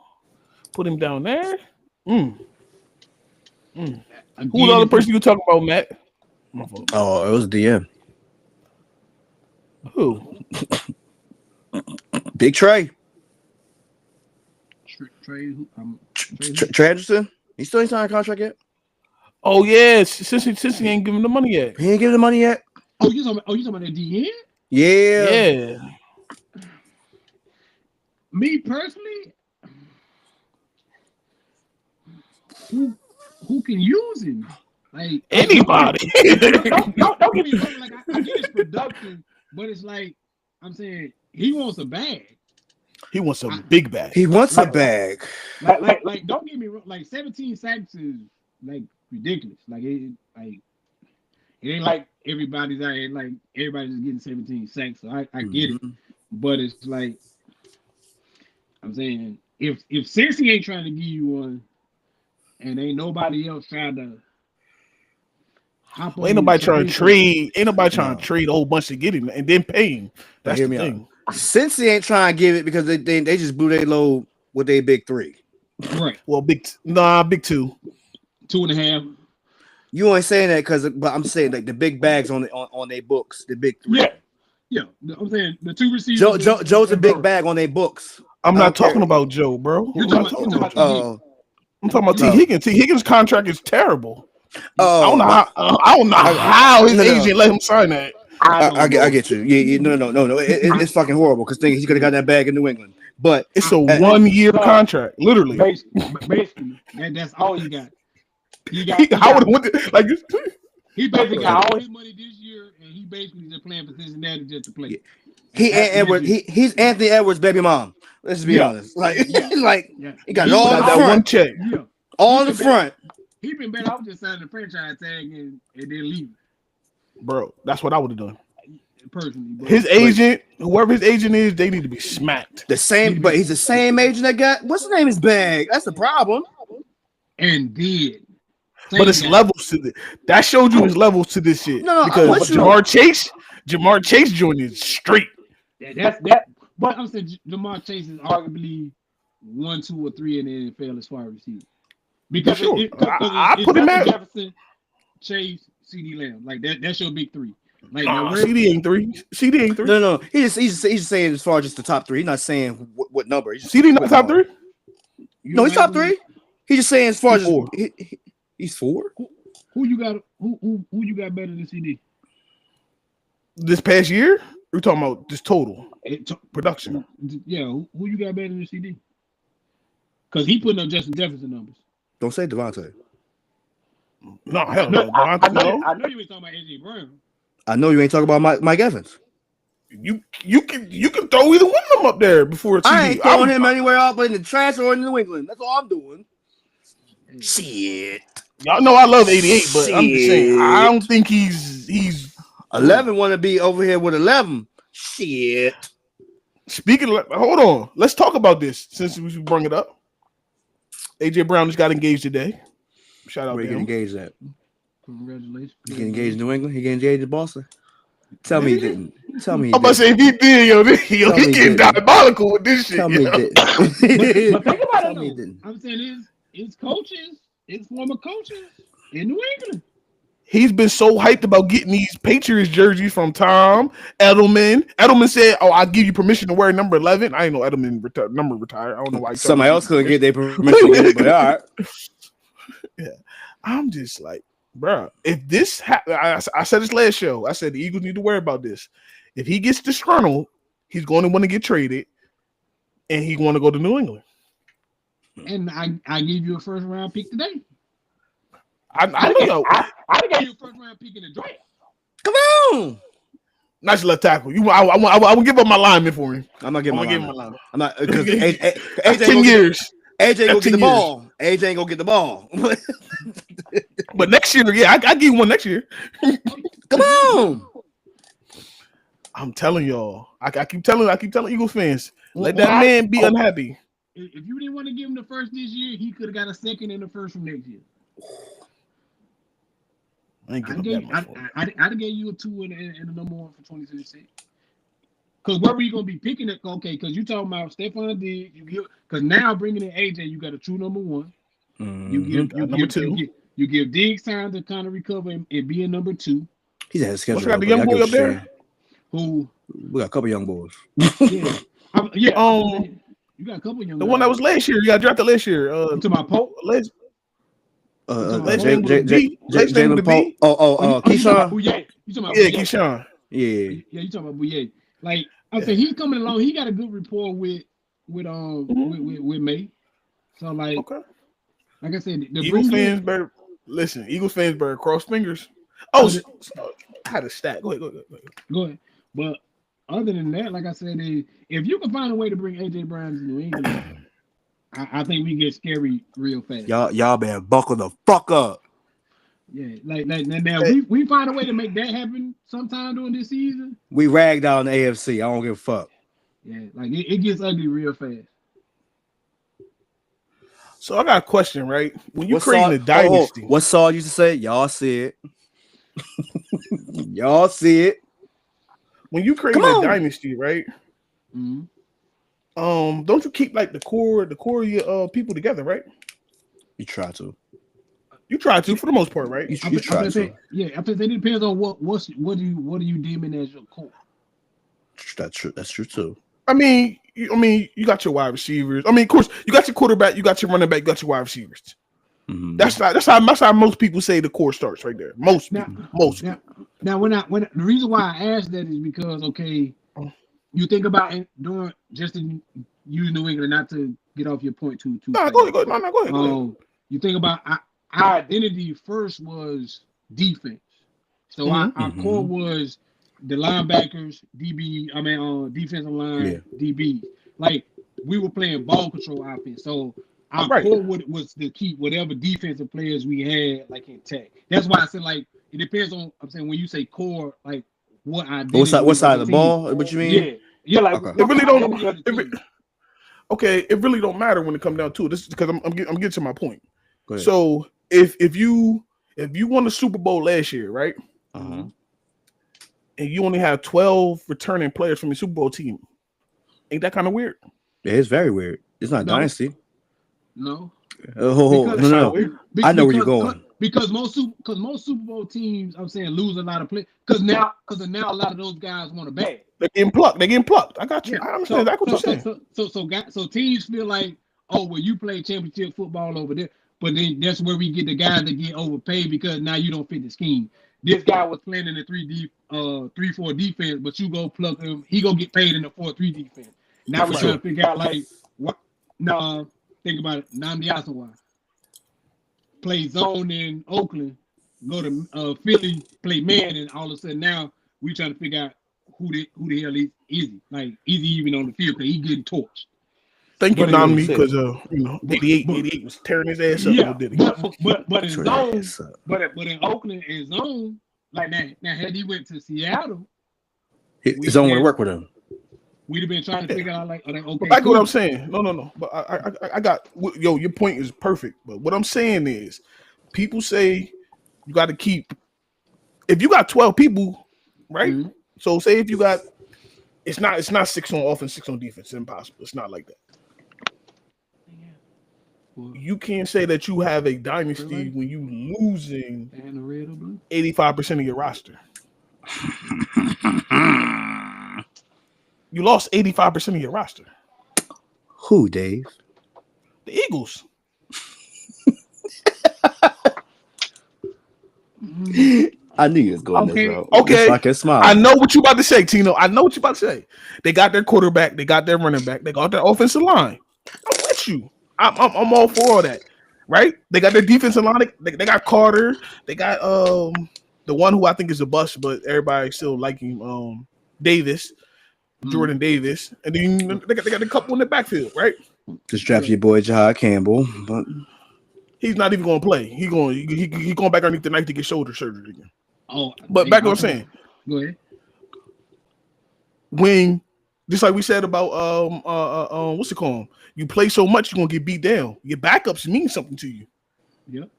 Put him down there. Mm. Again, Who was the other person you were talking about, Matt? My fault. Oh, it was DM. Who? Big Trey. Trey, Trey Anderson. He still ain't signed a contract yet. Oh yeah, since he ain't giving the money yet. He ain't giving the money yet. Oh, you talking about that DN? Yeah. Yeah. Me personally, who can use him? Like Anybody. don't get me wrong. Like I get his production, but it's like I'm saying he wants a bag. He wants a big bag. He wants a bag. Like don't get me wrong. Like 17 sacks is like ridiculous. Like it ain't like everybody's out here, like everybody's just getting 17 sacks. So I get it, but it's like I'm saying if Cincy ain't trying to give you one, and ain't nobody else trying to hop on, Ain't nobody trying to trade. Ain't nobody trying to trade a whole bunch to get him and then pay him. That's the thing. Since he ain't trying to give it because they just blew their load with their big three. Right. Well, big two. 2.5. You ain't saying that but I'm saying like the big bags on their books, the big three. Yeah. I'm saying the two receivers. Joe's a big bag on their books. I'm not talking about Joe, bro. You're talking about I'm talking about T. Higgins. T. Higgins' contract is terrible. Oh, I don't know how his agent let him sign that. I get you. Yeah, no. It's fucking horrible because he could have got that bag in New England. But it's a 1 year contract, literally. Basically, that's all you got. He basically got all his money this year, and he basically just playing for Cincinnati just to play. He's Anthony Edwards' baby mom. Let's be honest. He got it all in the front. One check. Yeah. All in the front. He been better off just signing the franchise tag and then leave. Bro, that's what I would have done. Personally, bro. His agent, whoever his agent is, they need to be smacked. But he's the same agent that got what's the name is bag. That's the problem. And did. But it's levels to this. That showed you his levels to this shit. No, because Jamar Chase joined is straight. That's that. But I'm saying Jamar Chase is arguably 1, 2, or 3 in the NFL as far as receivers. Because I put him at Jefferson, Chase, CD Lamb. Like that's your big three. Like CD ain't three. No. He's just saying as far as just the top three. He's not saying what number. CD not top three. No, he's top three. He's just saying as far as he's 4. Who you got? Who you got better than CD? This past year, we're talking about this total production. Yeah, who you got better than CD? Because he putting up Justin Jefferson numbers. Don't say Devontae. No, hell no. I know you ain't talking about AJ Brown. I know you ain't talking about Mike Evans. You can throw either one of them up there before CD. I ain't throwing him anywhere else but in the trash or in New England. That's all I'm doing. Shit. Y'all know I love 88, but I'm just saying I don't think he's 11 want to be over here with 11. Shit. Speaking of, hold on. Let's talk about this since we bring it up. AJ Brown just got engaged today. Shout out Where to he him. get engaged at? Congratulations. He get engaged in New England? He get engaged in Boston? Tell me he didn't. Tell me he I'm about to say if he did, he getting diabolical with this shit. Tell me he didn't. But think about Tell me he it didn't. though. I'm saying his coaches, his former coaches in New England. He's been so hyped about getting these Patriots jerseys from Tom Edelman. Edelman said, "Oh, I'll give you permission to wear number 11." I didn't know Edelman number retired. I don't know why. Somebody else couldn't get their permission to get it, but all right. Yeah, I'm just like, bro. If this happens, I said this last show. I said the Eagles need to worry about this. If he gets disgruntled, he's going to want to get traded, and he's going to go to New England. And I gave you a first round pick today. I gave you a first round pick in the draft. Come on. Nice left tackle. I will give up my lineman for him. I'm not giving my lineman. I'm not because AJ 10 years. AJ go get the ball. AJ ain't gonna get the ball. But next year, yeah, I give you one next year. Come on. I'm telling y'all. I keep telling Eagles fans, let that man be unhappy. If you didn't want to give him the first this year, he could have got a second and the first from next year. I'd have gave you a 2 and a number 1 for 2026. Because where were you going to be picking it? Okay, because you talking about Stephon Diggs. Because now bringing in AJ, you got a true number 1. Number 2. You give Diggs time to kind of recover and be a number 2. He's had a schedule. What's got the young boy up there? Who? We got a couple young boys. Yeah. Yeah. You got a couple young The guys. one that was last year. You got drafted last year. You talking about Pope? Jalen Pope. Keyshawn. You talking about Keyshawn. Yeah, you talking about Bouye. Like I said, he's coming along. He got a good rapport with May. So like, like I said, the Eagles fans better listen. Eagles fans better cross fingers. Oh, I had a stat. Go ahead. But other than that, like I said, if you can find a way to bring AJ Brown to New England, I think we get scary real fast. Y'all better buckle the fuck up. Yeah, like now we find a way to make that happen sometime during this season. We ragged out in the AFC. I don't give a fuck. Yeah, like it gets ugly real fast. So I got a question, right? When you create a dynasty, what Saul used to say? Y'all see it. Y'all see it. When you create a dynasty, right? Mm-hmm. Don't you keep like the core of your people together, right? You try to. You try to, for the most part, right? You try to. Yeah, I think it depends on what do you deeming as your core. That's true. That's true too. I mean, you got your wide receivers. I mean, of course, you got your quarterback, you got your running back, you got your wide receivers. Mm-hmm. That's how most people say the core starts right there. Most. Now, when the reason why I asked that is because you think about it during just to use New England, not to get off your point too. Go ahead. You think about our identity first was defense, so our core was the linebackers, defensive line, DB. Like we were playing ball control offense, so our core was to keep whatever defensive players we had like intact. That's why I said like it depends on. I'm saying when you say core, like what identity. What side of the ball? What you mean? Yeah. Like it really don't. It really don't matter when it comes down to it. This is because I'm getting to my point. So if you won the Super Bowl last year, right? Uh-huh. And you only have 12 returning players from your Super Bowl team, ain't that kind of weird? Yeah, it's very weird. It's not dynasty. No. No. I know where you're going. Because most Super Bowl teams, I'm saying, lose a lot of players. Because now a lot of those guys want a bag. They're getting plucked. I got you. Yeah. I understand what you're saying. So teams feel like, oh, well, you play championship football over there. But then that's where we get the guys that get overpaid because now you don't fit the scheme. This guy was playing in the 3-4 defense, but you go plug him. He gonna get paid in the 4-3 defense. Now we're trying to figure out like what. No, think about it. Nnamdi Asomugha play zone in Oakland, go to Philly, play man, and all of a sudden now we trying to figure out who the hell is he? Like is he even on the field? Because he getting torched. Thank you, Nnamdi, because 88 was tearing his ass up. Yeah, but in zone, but in Oakland in zone, like now had he went to Seattle, his zone would work with him. We'd have been trying to figure out like, okay. Back to what I'm saying. No. But I got your point is perfect. But what I'm saying is, people say you got to keep. If you got 12 people, right? Mm-hmm. So say if you got, it's not 6 on offense, 6 on defense. It's impossible. It's not like that. You can't say that you have a dynasty when you losing 85% of your roster. You lost 85% of your roster. Who, Dave? The Eagles. I knew you was going this route. Okay. I can smile. I know what you about to say, Tino. I know what you about to say. They got their quarterback. They got their running back. They got their offensive line. I'm with you. I'm all for all that, right? They got their defensive line. They got Carter. They got the one who I think is a bust, but everybody still like him. Davis, Jordan Davis, and then they got a couple in the backfield, right? Just draft your boy Jahad Campbell, but he's not even going to play. He going back underneath the knife to get shoulder surgery again. Oh, but back to what I'm saying. Go ahead. When just like we said about what's it called? You play so much, you're gonna get beat down. Your backups mean something to you. Yep.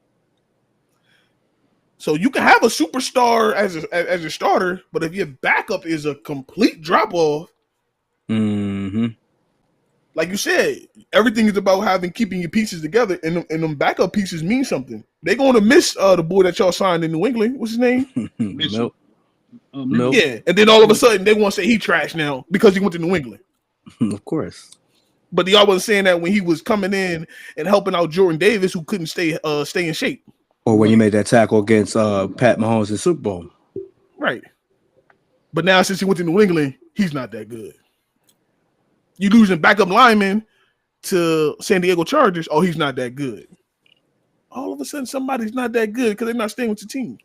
So you can have a superstar as a starter, but if your backup is a complete drop off, like you said, everything is about keeping your pieces together, and them backup pieces mean something. They going to miss the boy that y'all signed in New England. What's his name? Milk. Milk. Yeah, and then all of a sudden they want to say he trash now because he went to New England. Of course. But y'all wasn't saying that when he was coming in and helping out Jordan Davis, who couldn't stay in shape. Or when you made that tackle against Pat Mahomes in Super Bowl. Right. But now since he went to New England, he's not that good. You losing backup lineman to San Diego Chargers. Oh, he's not that good. All of a sudden, somebody's not that good because they're not staying with the team.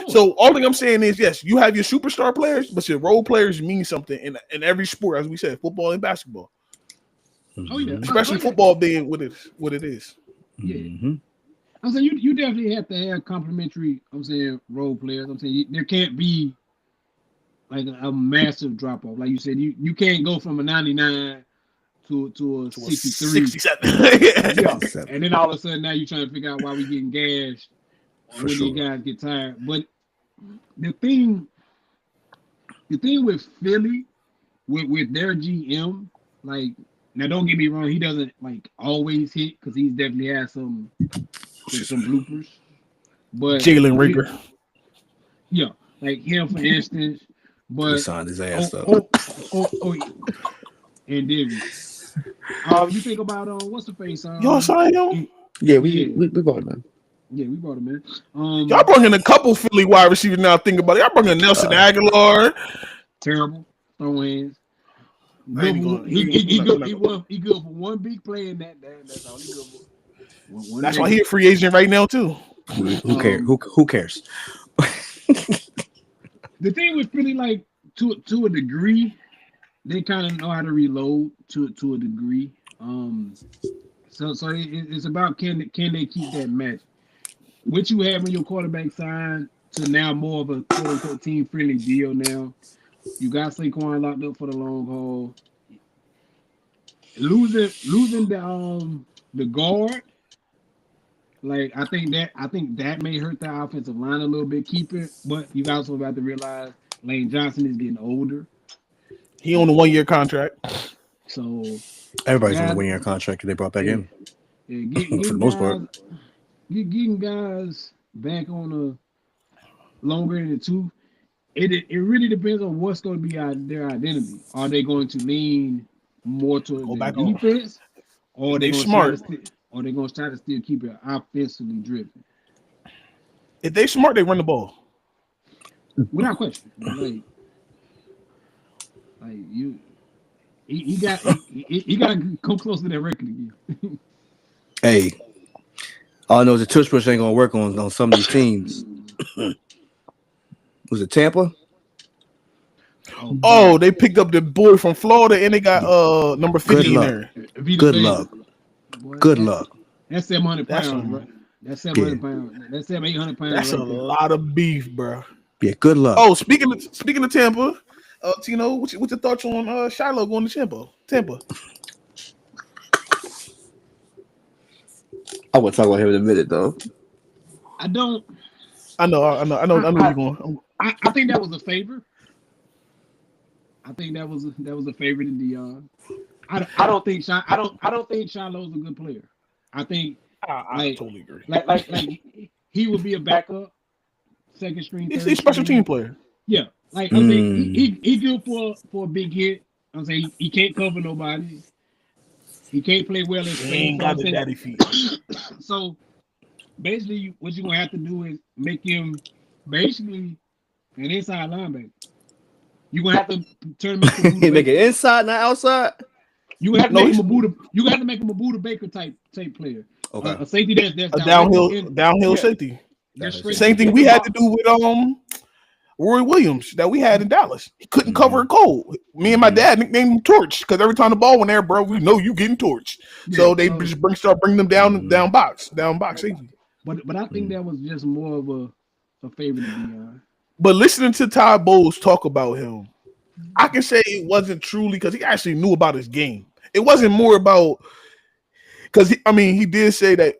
So all thing I'm saying is, yes, you have your superstar players, but your role players mean something in every sport, as we said, football and basketball. Oh yeah, Especially football being what it is. Yeah. Mm-hmm. I'm saying you definitely have to have complementary. I'm saying role players. I'm saying there can't be like a massive drop off. Like you said, you can't go from a 99 to a 63, 67. yeah. And then all of a sudden now you're trying to figure out why we getting gashed when these guys get tired. But the thing with Philly, with their GM, like, now don't get me wrong, he doesn't like always hit because he's definitely had some bloopers. But Jalen Rager. Yeah, like him for instance. But he signed his ass up. And Davis. You think about what's the face? Y'all signed him? Yeah, we brought him in. Yeah, we brought him in. Y'all brought in a couple Philly wide receivers now. Think about it. Y'all brought in Nelson Aguilar. Terrible. Throw hands. He good for one big play in that. That's all he good for. That's why he a free agent right now too. Who cares? Who cares? The thing with Philly, like to a degree, they kind of know how to reload to a degree. So it's about can they keep that match? What you have when your quarterback signed to now more of a quote unquote team friendly deal now. You got Saquon locked up for the long haul. Losing the guard, like I think that may hurt the offensive line a little bit. Keep it, but you also got to realize Lane Johnson is getting older. He on a 1-year contract. So everybody's on a 1-year contract because they brought back in. Yeah, for the most part. Getting guys back on a longer in the tooth. It really depends on what's going to be their identity. Are they going to lean more towards their defense, or are they going to try to still keep it offensively driven? If they smart, they run the ball. Without question. Like you, he got to come close to that record again. Hey, all I know is the tush push ain't gonna work on some of these teams. Was it Tampa? Oh, they picked up the boy from Florida and they got number 50 in there. Good luck. Good luck. That's 700 pounds, bro. That's 700 pounds. That's 800 pounds. That's a lot of beef, bro. Yeah, good luck. Oh, speaking of Tampa, Tino, what's your thoughts on Shylo going to Tampa? I want to talk about him in a minute, though. I know where you're going. I think that was a favor. I think that was a favor to Dion. I don't think Shiloh's a good player. I think I totally agree. Like he would be a backup, second string. He's a special team player. Yeah, like I'm saying, he good for a big hit. I'm saying he can't cover nobody. He can't play well in space. He ain't got the daddy feet. So basically, what you're gonna have to do is make him basically an inside linebacker. You're gonna have to turn him into make it inside, not outside. You have to make him a Buda Baker type player. Okay. A safety that's a downhill safety. Same thing we had to do with Roy Williams that we had in Dallas. He couldn't cover a cold. Me and my dad nicknamed him Torch because every time the ball went there, bro, we know you getting torched. Yeah, so they just bring them down box safety. But I think that was just more of a favor to Dion. But listening to Todd Bowles talk about him, I can say it wasn't truly because he actually knew about his game. It wasn't more about because he did say that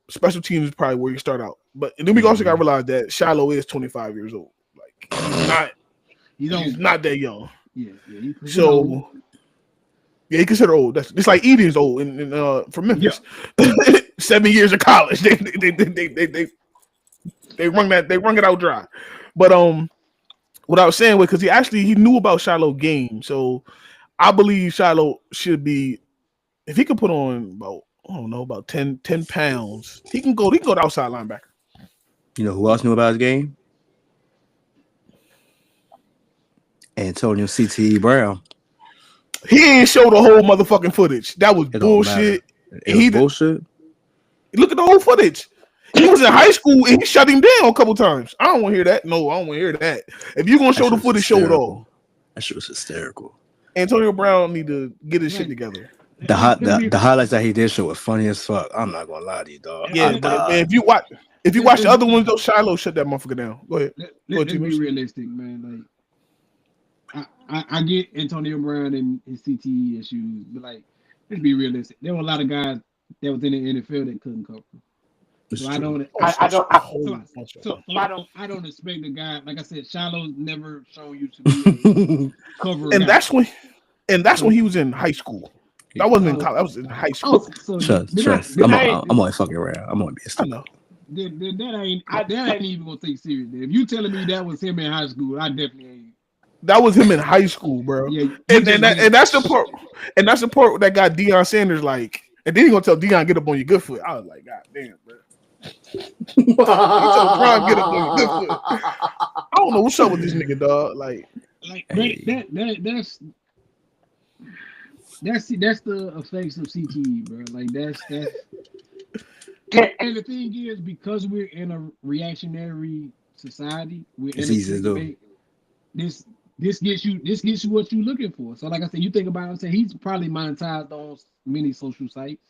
special teams is probably where you start out. But then we also got to realize that Shylo is 25 years old. Like he's not that young. Yeah. He considered old. That's it's like Eden's old from Memphis. Yeah. 7 years of college. They rung it out dry. But what I was saying was because he knew about Shylo game, so I believe Shylo should be, if he could put on about 10 pounds, he can go to outside linebacker. You know who else knew about his game? Antonio CTE Brown. He ain't show the whole motherfucking footage. That was bullshit. It was bullshit. Look at the whole footage. He was in high school and he shut him down a couple times. I don't want to hear that. No, I don't want to hear that. If you're gonna show the footage, show it all. That shit was hysterical. Antonio Brown need to get his shit together. The highlights that he did show were funny as fuck. I'm not gonna lie to you, dog. Yeah, but if you watch the other ones, though, Shylo shut that motherfucker down. Go ahead. Let's be realistic, man. Like, I get Antonio Brown and his CTE issues, but like, let's be realistic. There were a lot of guys that was in the NFL that couldn't cover. So I don't expect a guy, like I said, Shylo's never shown you to be a cover. And that's when he was in high school. That wasn't in college. That was in high school. Trust. I'm only fucking around. I'm only being stupid. That ain't even gonna take serious. If you telling me that was him in high school, I definitely ain't. That was him in high school, bro. Yeah, and that's the part. And that's the part that got Deion Sanders like. And then he gonna tell Deion get up on your good foot. I was like, God damn, bro. He told Prime get up on your good foot. I don't know what's up with this nigga, dog. That's the effects of CTE, bro. Like that's. And the thing is, because we're in a reactionary society, it's easy to do. This gets you what you're looking for. So, like I said, you think about it, I'm saying he's probably monetized on many social sites.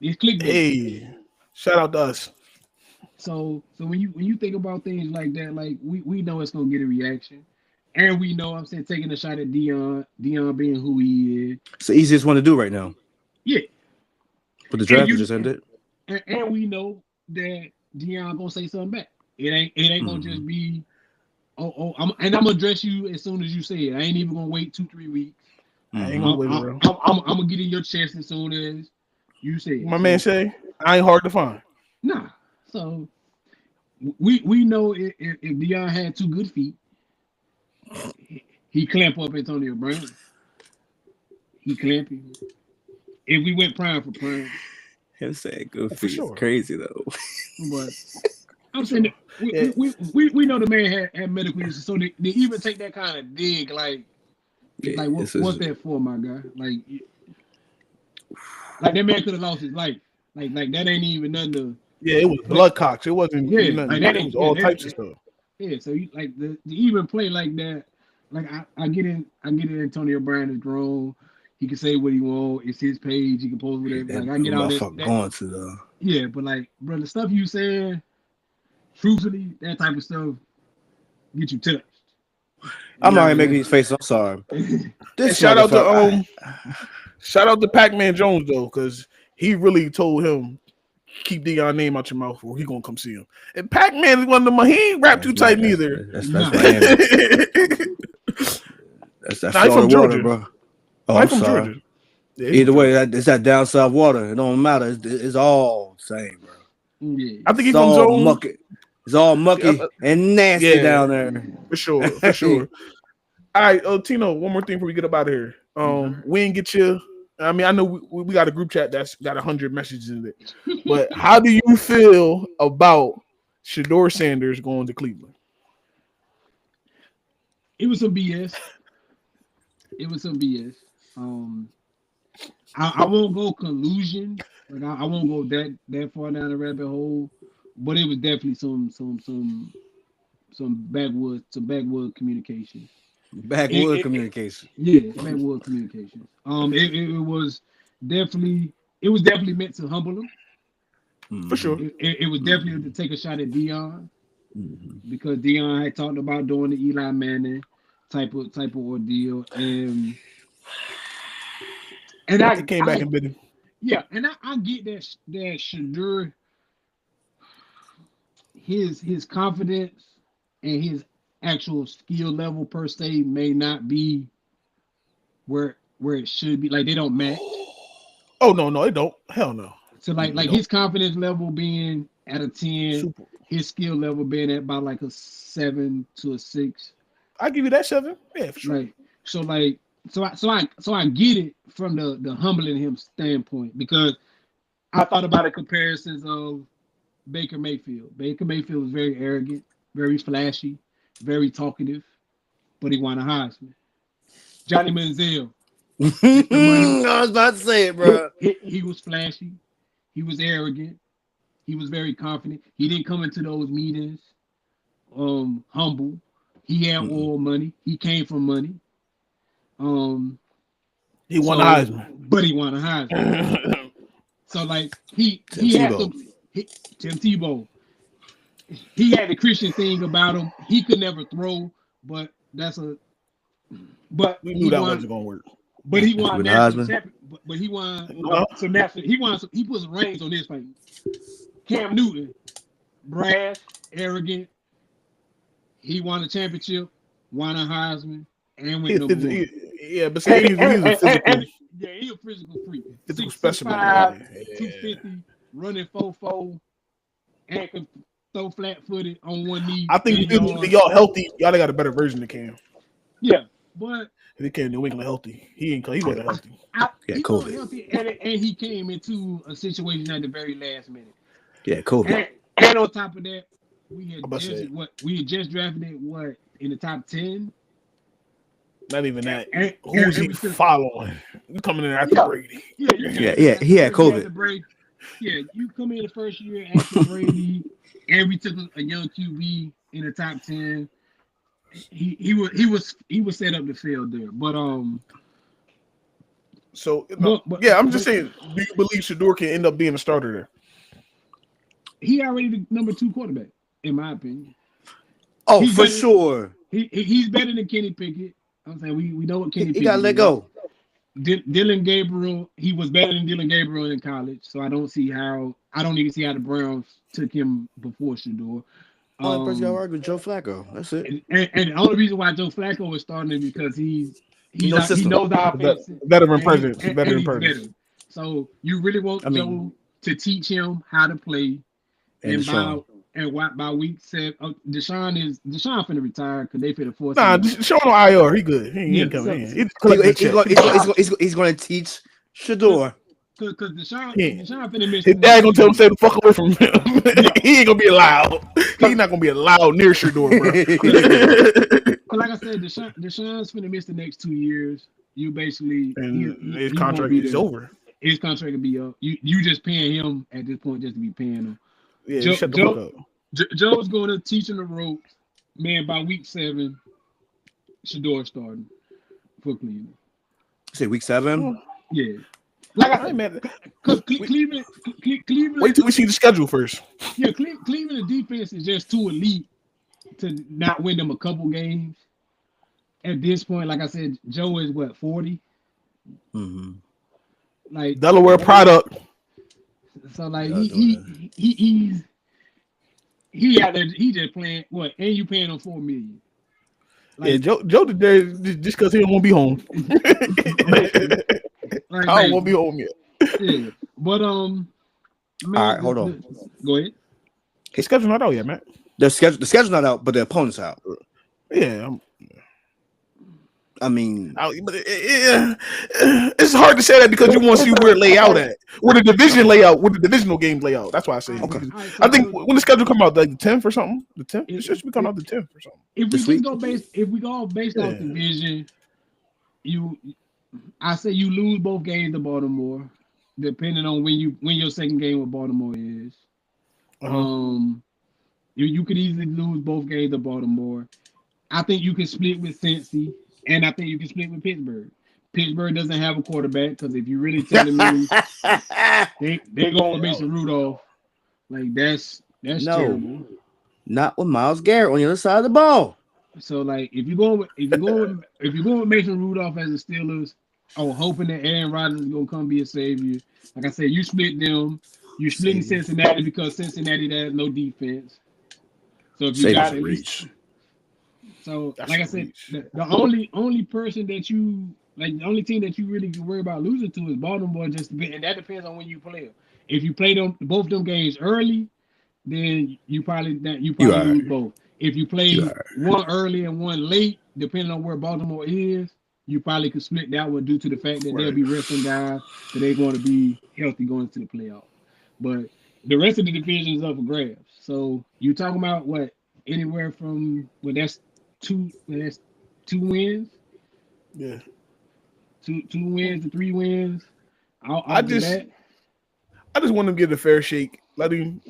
It's clickbait. Hey, shout out to us. So when you think about things like that, like we know it's gonna get a reaction, and we know I'm saying taking a shot at Deion being who he is. It's the easiest one to do right now. Yeah. But the draft just ended. And we know that Deion gonna say something back. It ain't gonna just be. I'm gonna address you as soon as you say it. I ain't even gonna wait 2-3 weeks. I ain't gonna wait around. I'm gonna get in your chest as soon as you say it. My man say, I ain't hard to find. Nah. So we know if Deion had 2 good feet, he clamp up Antonio Brown. He clamp him. If we went prime for prime. Him saying good feet is crazy though. But I'm saying we know the man had medical issues, so they even take that kind of dig, like what's that for, my guy? Like that man could have lost his life. Like that ain't even nothing to. Yeah, it was blood cocks. It wasn't. Yeah, nothing. Like it was all types of stuff. Yeah, so you, like the even play like that. Like I get it. Antonio Brown is grown. He can say what he wants. It's his page. He can post whatever. Like I get all that. Going to though. Yeah, but like, bro, the stuff you said. Truthfully, that type of stuff get you touched. I'm already making these faces. I'm sorry. Shout out to Pac-Man Jones though, because he really told him keep Deion's name out your mouth, or he gonna come see him. And Pac-Man is one of them. He ain't rap too tight neither. That's Florida water, bro. Oh, I'm from Georgia. Yeah, either way, it's that down south water. It don't matter. It's all the same, bro. Yeah. I think he's from Zone. It's all mucky and nasty down there. For sure. All right, Tino, one more thing before we get up out of here. We ain't get you. I mean, I know we got a group chat that's got 100 messages in it. But how do you feel about Shador Sanders going to Cleveland? It was some BS. I won't go collusion. Like I won't go that far down the rabbit hole. But it was definitely some backwood communication. Backwood communication. Yeah, backwood communication. It was definitely meant to humble him. For sure. It was definitely to take a shot at Deion because Deion had talked about doing the Eli Manning type of ordeal, and I came back and bit him. Yeah, and I get that Shador. His confidence and his actual skill level per se may not be where it should be. Like they don't match. Oh no, they don't. Hell no. So like his confidence level being at a 10, Super. his skill level being at about like a 7 to a 6. I give you that 7. Yeah, for sure. Like so I get it from the humbling him standpoint, because I thought about the comparisons of Baker Mayfield. Baker Mayfield was very arrogant, very flashy, very talkative, but he won a Heisman. Johnny Manziel. I was about to say it, bro. He was flashy. He was arrogant. He was very confident. He didn't come into those meetings humble. He had oil money. He came from money. He won the Heisman. But he won a Heisman. So like he had some Tim Tebow. He had the Christian thing about him. He could never throw, but we knew that wasn't gonna work. But he won national champion. But he won some national. He put some rings on his finger. Cam Newton, brash, arrogant. He won a championship, won a Heisman, and went number one. Yeah, but see, he's a physical. He's a physical freak. Physical specimen. 250, running 4.4, and can throw flat-footed on one knee. I think y'all healthy. Y'all got a better version of Cam. Yeah, but he came to New England healthy. He wasn't healthy. He wasn't healthy, and he came into a situation at the very last minute. Yeah, COVID. And on top of that, we had just drafted it in the top 10. Not even that. Who's he following? You coming in after Brady? Yeah. He had COVID. You come in the first year after Brady, and we took a young QB in the top 10. He was set up to fail there, but So I'm just saying. Do you believe Shador can end up being a starter there? He already the number 2 quarterback, in my opinion. Oh, he's for sure. He's better than Kenny Pickett. I'm saying we know what Kenny Pickett. He got to let go. Dylan Gabriel, he was better than Dylan Gabriel in college, so I don't even see how the Browns took him before Shador. Only person y'all argue with Joe Flacco. That's it. And the only reason why Joe Flacco is starting is because he knows the offense. Veteran presence. So you really want Joe to teach him how to play. And by week 7, Deshaun finna retire because they finna force. Nah, Deshaun on IR. He good. He ain't coming in. He's going to teach Shador. Because Deshaun finna miss. His dad gonna tell him stay the fuck away from him. He ain't gonna be allowed. He's not gonna be allowed near Shador, bro. Like I said, Deshaun's finna miss the next 2 years. You basically his contract is over. His contract will be up. You just paying him at this point just to be paying him. Yeah, shut the fuck up. Joe's going to teach him the ropes. Man, by week 7, Shador starting for Cleveland. Say week 7? Yeah. Like I said, man, because Cleveland. Wait till we see the schedule first. Yeah, Cleveland defense is just too elite to not win them a couple games. At this point, like I said, Joe is 40. Mm-hmm. Like Delaware product. So like he's out there. He just playing what? And you paying him $4 million. Like, yeah, Joe today just because he don't want to be home. I don't want to be home yet. Yeah, but man, all right, hold on. Go ahead. His schedule's not out yet, man. The schedule's not out, but the opponent's out. Yeah. I mean, it's hard to say that because you want to see where it lay out at, where the division lay out, where the divisional games lay out. That's why I say. Okay. I think when the schedule come out, like the 10th or something, the 10th, it should be coming out the 10th or something. If we go based off division, I say you lose both games to Baltimore, depending on when your second game with Baltimore is. You could easily lose both games to Baltimore. I think you can split with Cincy. And I think you can split with Pittsburgh. Pittsburgh doesn't have a quarterback because if you're really telling me they're going with Mason Rudolph, like that's terrible. Not with Myles Garrett on the other side of the ball. So like if you're going with Mason Rudolph as the Steelers, hoping that Aaron Rodgers is gonna come be a savior. Like I said, you split them. You're splitting Cincinnati because Cincinnati has no defense. So if you got reach. So, like I said, the only person that the only team that you really can worry about losing to is Baltimore. And that depends on when you play them. If you play both them games early, then you probably right. lose both. If you play You one early and one late, depending on where Baltimore is, you probably could split that one due to the fact that they'll be resting guys that they're going to be healthy going into the playoffs. But the rest of the division is up for grabs. So you're talking about what anywhere from that's two wins. Yeah. Two wins to 3 wins. I just want him to get a fair shake. Let him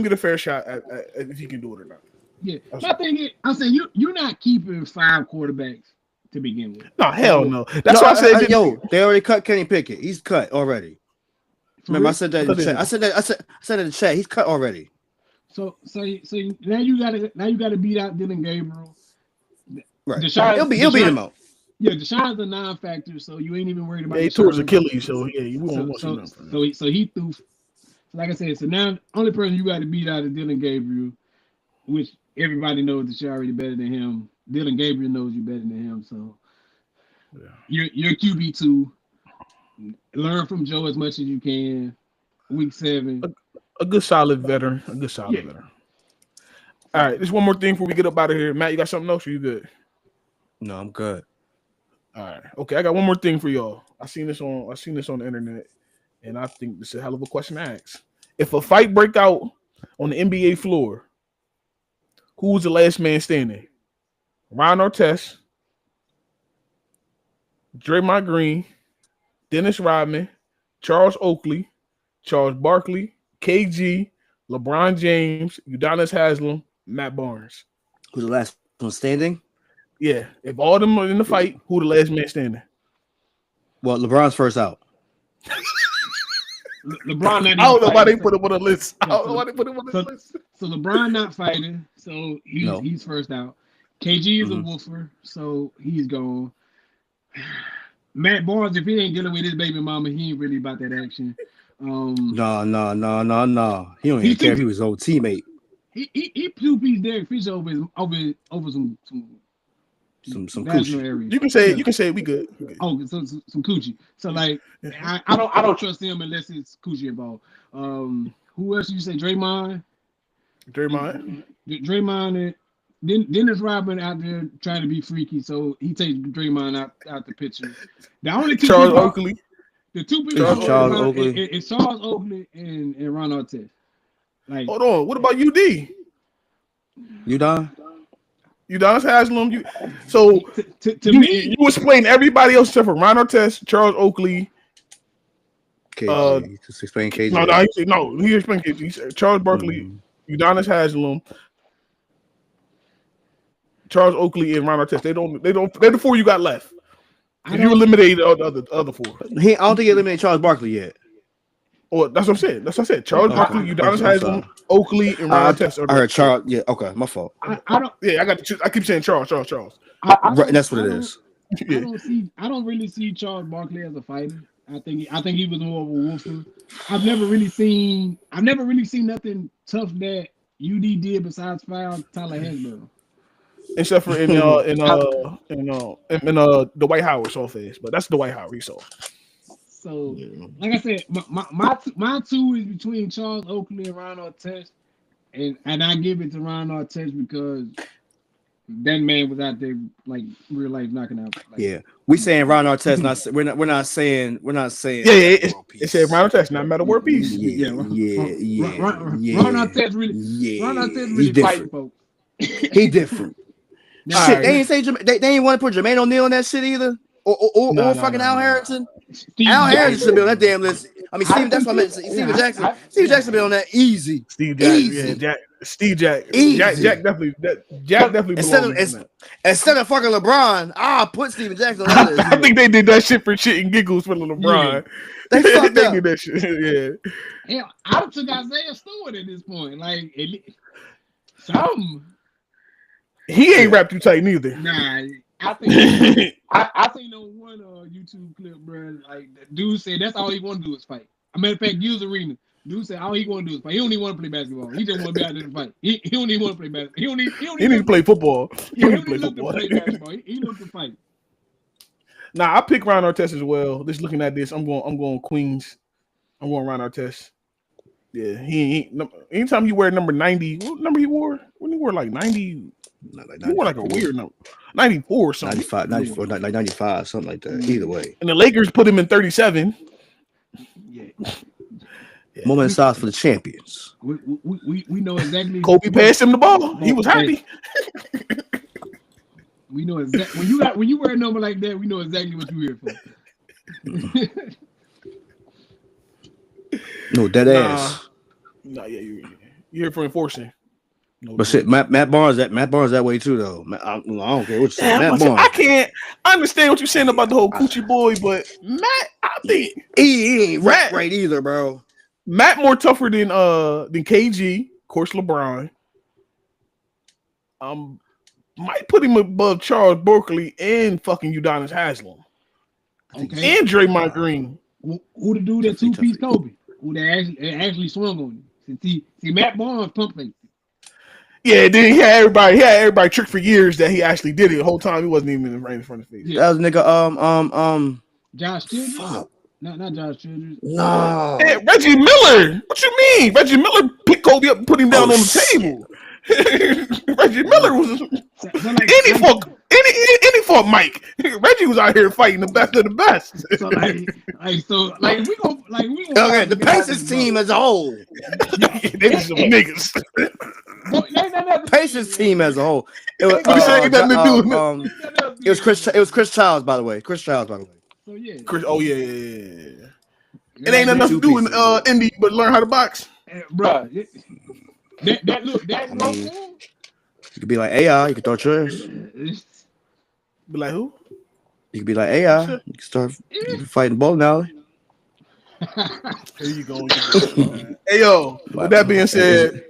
get a fair shot at if he can do it or not. Yeah, my thing is, I'm saying you're not keeping 5 quarterbacks to begin with. No, hell no. That's why I said, they already cut Kenny Pickett. He's cut already. Remember, I said that in the chat. I said in the chat. He's cut already. So now you gotta beat out Dylan Gabriel. Right. He'll beat him out. Yeah, Deshaun's a non-factor, so you ain't even worried about. Yeah, he tore his Achilles, so yeah, you won't so he threw. Like I said, so now only person you got to beat out is Dylan Gabriel, which everybody knows that you're already better than him. Dylan Gabriel knows you're better than him, so you're QB2. Learn from Joe as much as you can. Week 7, a good solid veteran. Veteran. All right, there's one more thing before we get up out of here. Matt, you got something else? Or you good? No, I'm good. All right, okay. I got one more thing for y'all. I seen this on the internet, and I think this is a hell of a question to ask. If a fight break out on the NBA floor, who's the last man standing? Ron Artest, Draymond Green, Dennis Rodman, Charles Oakley, Charles Barkley, KG, LeBron James, Udonis Haslem, Matt Barnes. Who's the last one standing? Yeah, if all of them are in the fight, who the last man standing? Well, LeBron's first out. LeBron. I don't know why they put him on the list. I don't know why they put him on the list. So LeBron not fighting, so he's first out. KG is a woofer, so he's gone. Matt Barnes, if he ain't dealing with his baby mama, he ain't really about that action. No. He don't even care if he was his old teammate. He two-piece Derek Fisher over some coochie. You can say we good. Oh, so some coochie. So like, I don't trust him unless it's coochie involved. Who else you say? Draymond. And Dennis Rodman out there trying to be freaky, so he takes Draymond out the picture. The only two Charles Oakley. The two people Charles Oakley. It's Charles Oakley and Ron Artest. Like, hold on, what about UD? Udonis Haslem. So to me, you explain everybody else except for Ron Artest, Charles Oakley. KG. Just explain KG. No, he explained KG. He said Charles Barkley, Udonis Haslem, Charles Oakley, and Ron Artest. They're the 4 you got left. You eliminated the other 4. I don't think he eliminated Charles Barkley yet. Oh, that's what I'm saying. Charles Barkley, Udonis Haslem, Oakley, and Ron Artest. I heard Charles. Yeah, okay, my fault. I got to choose. I keep saying Charles. Right, that's what it is. I don't really see Charles Barkley as a fighter. I think he was more of a woofer. I've never really seen nothing tough that UD did besides foul Tyler Hasbro. Except for in Dwight Howard saw face, but that's Dwight Howard he saw. So, like I said, my 2 is between Charles Oakley and Ron Artest, and I give it to Ron Artest because that man was out there like real life knocking out. Like, we saying Ron Artest. We're not saying. It said Ron Artest, not Metal World Peace. Ron Artest really fighting folks. He different. Shit, they ain't say they ain't want to put Jermaine O'Neal on that shit either, or fucking Al Harrison. Al Harrison should be on that damn list. I mean, Steve. That's what I meant. Steven Jackson. Steve Jackson be on that easy. Steve Jack. Jack definitely. Jack definitely. Instead of fucking LeBron, I'll put Steven Jackson on that list. I think they did that shit for shit and giggles for LeBron. They fucked up. Did that shit. Yeah, I took Isaiah Stewart at this point. Like something. He ain't wrapped too tight neither. Nah, I think I seen on one YouTube clip, bro. Like the dude said that's all he want to do is fight. A matter of fact, use arena. Dude said all he want to do is fight. He don't even want to play basketball. He just want to be out there to fight. He don't even want to play basketball. He need to play football. He don't even look to play basketball. He look to fight. Nah, I pick Ron Artest as well. Just looking at this, I'm going Queens. I'm going Ron Artest. Yeah, he anytime he wear number 90, what number he wore? When he wore like 90, Not like he wore like a weird number. 94 or something. 94, like 95, something like that. Either way. And the Lakers put him in 37. Yeah. Moment of silence for the champions. We know exactly. Kobe passed him the ball. He was happy. We know exactly when you wear a number like that, we know exactly what you're here for. No, dead ass. Nah, yeah, you're here for enforcing. No, But shit, Matt Barnes that way too though. I don't care what you say. Matt Barnes. I understand what you're saying about the whole coochie boy, but Matt, I think he ain't right either, bro. Matt more tougher than KG, of course LeBron. Might put him above Charles Barkley and fucking Udonis Haslem. Okay. And Draymond Green. Who the dude that two-piece Kobe? Who that actually swung on him? See, Matt Barnes pump faked. Yeah, then he had everybody tricked for years that he actually did it. The whole time he wasn't even right in front of his face. Yeah. That was nigga Josh Childress. Fuck. Not Josh Childress. No. Hey, Reggie Miller. What you mean? Reggie Miller picked Kobe up and put him down on the table. Reggie Miller was any fault Mike. Reggie was out here fighting the best of the best. We gonna okay, the Pacers team as a whole. They was some niggas. Pacers team as a whole. It was it was Chris Childs, by the way. So yeah. It ain't enough to do in Indy but learn how to box. Bruh. You could be like AI, you can throw chairs. Be like who? You could be like AI, you can start fighting bowling alley. There you go. Hey yo, with that being said,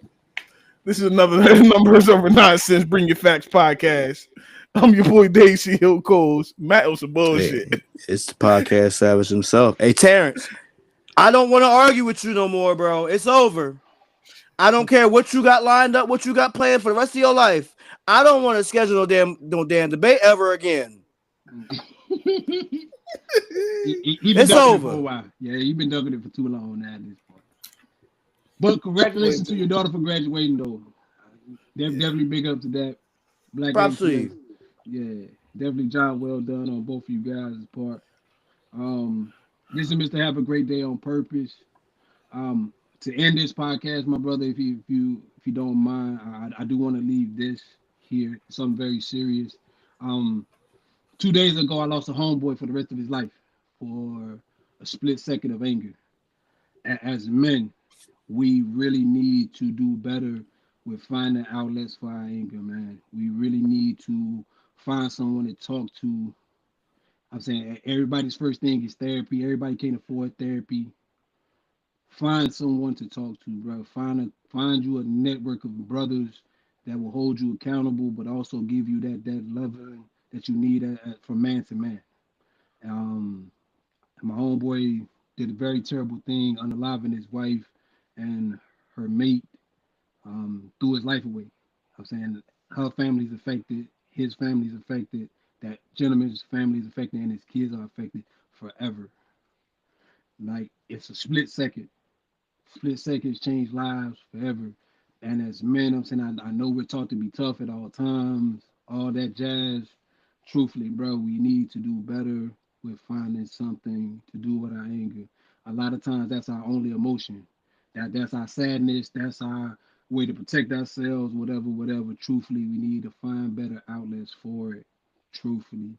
this is another Numbers Over Nonsense Bring Your Facts podcast. I'm your boy Dave C. Hill Coles. Matt was some bullshit. Hey, it's the podcast savage himself. Hey Terrence, I don't want to argue with you no more, bro. It's over. I don't care what you got lined up, what you got planned for the rest of your life. I don't want to schedule no damn debate ever again. It's over. For a while. Yeah, you've been ducking it for too long now at this point. But congratulations to your daughter for graduating, though. Definitely big up to that. Black props to you. Yeah, definitely job well done on both of you guys' part. Listen, Mr. Have a Great Day on Purpose. To end this podcast, my brother, if you don't mind, I do want to leave this here. Something very serious. 2 days ago, I lost a homeboy for the rest of his life for a split second of anger. As men, we really need to do better with finding outlets for our anger, man. We really need to find someone to talk to. I'm saying everybody's first thing is therapy. Everybody can't afford therapy. Find someone to talk to, bro. Find you a network of brothers that will hold you accountable, but also give you that level that you need from man to man. My homeboy did a very terrible thing, unaliving his wife and her mate, threw his life away. I'm saying her family's affected, his family's affected, that gentleman's family is affected, and his kids are affected forever. Like, it's a split second. Split seconds change lives forever. And as men, I'm saying, I know we're taught to be tough at all times, all that jazz. Truthfully, bro, we need to do better with finding something to do with our anger. A lot of times that's our only emotion. That's our sadness. That's our way to protect ourselves, whatever. Truthfully, we need to find better outlets for it. Truthfully.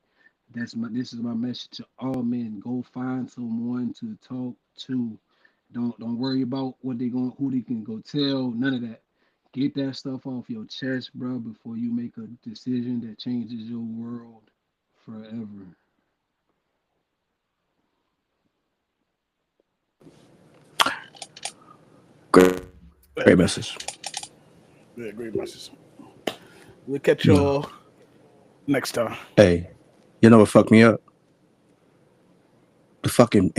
This is my message to all men. Go find someone to talk to. Don't worry about who they can go tell. None of that. Get that stuff off your chest, bro, before you make a decision that changes your world forever. Great message. Yeah, great message. We'll catch y'all next time. Hey, you know what fucked me up? The fucking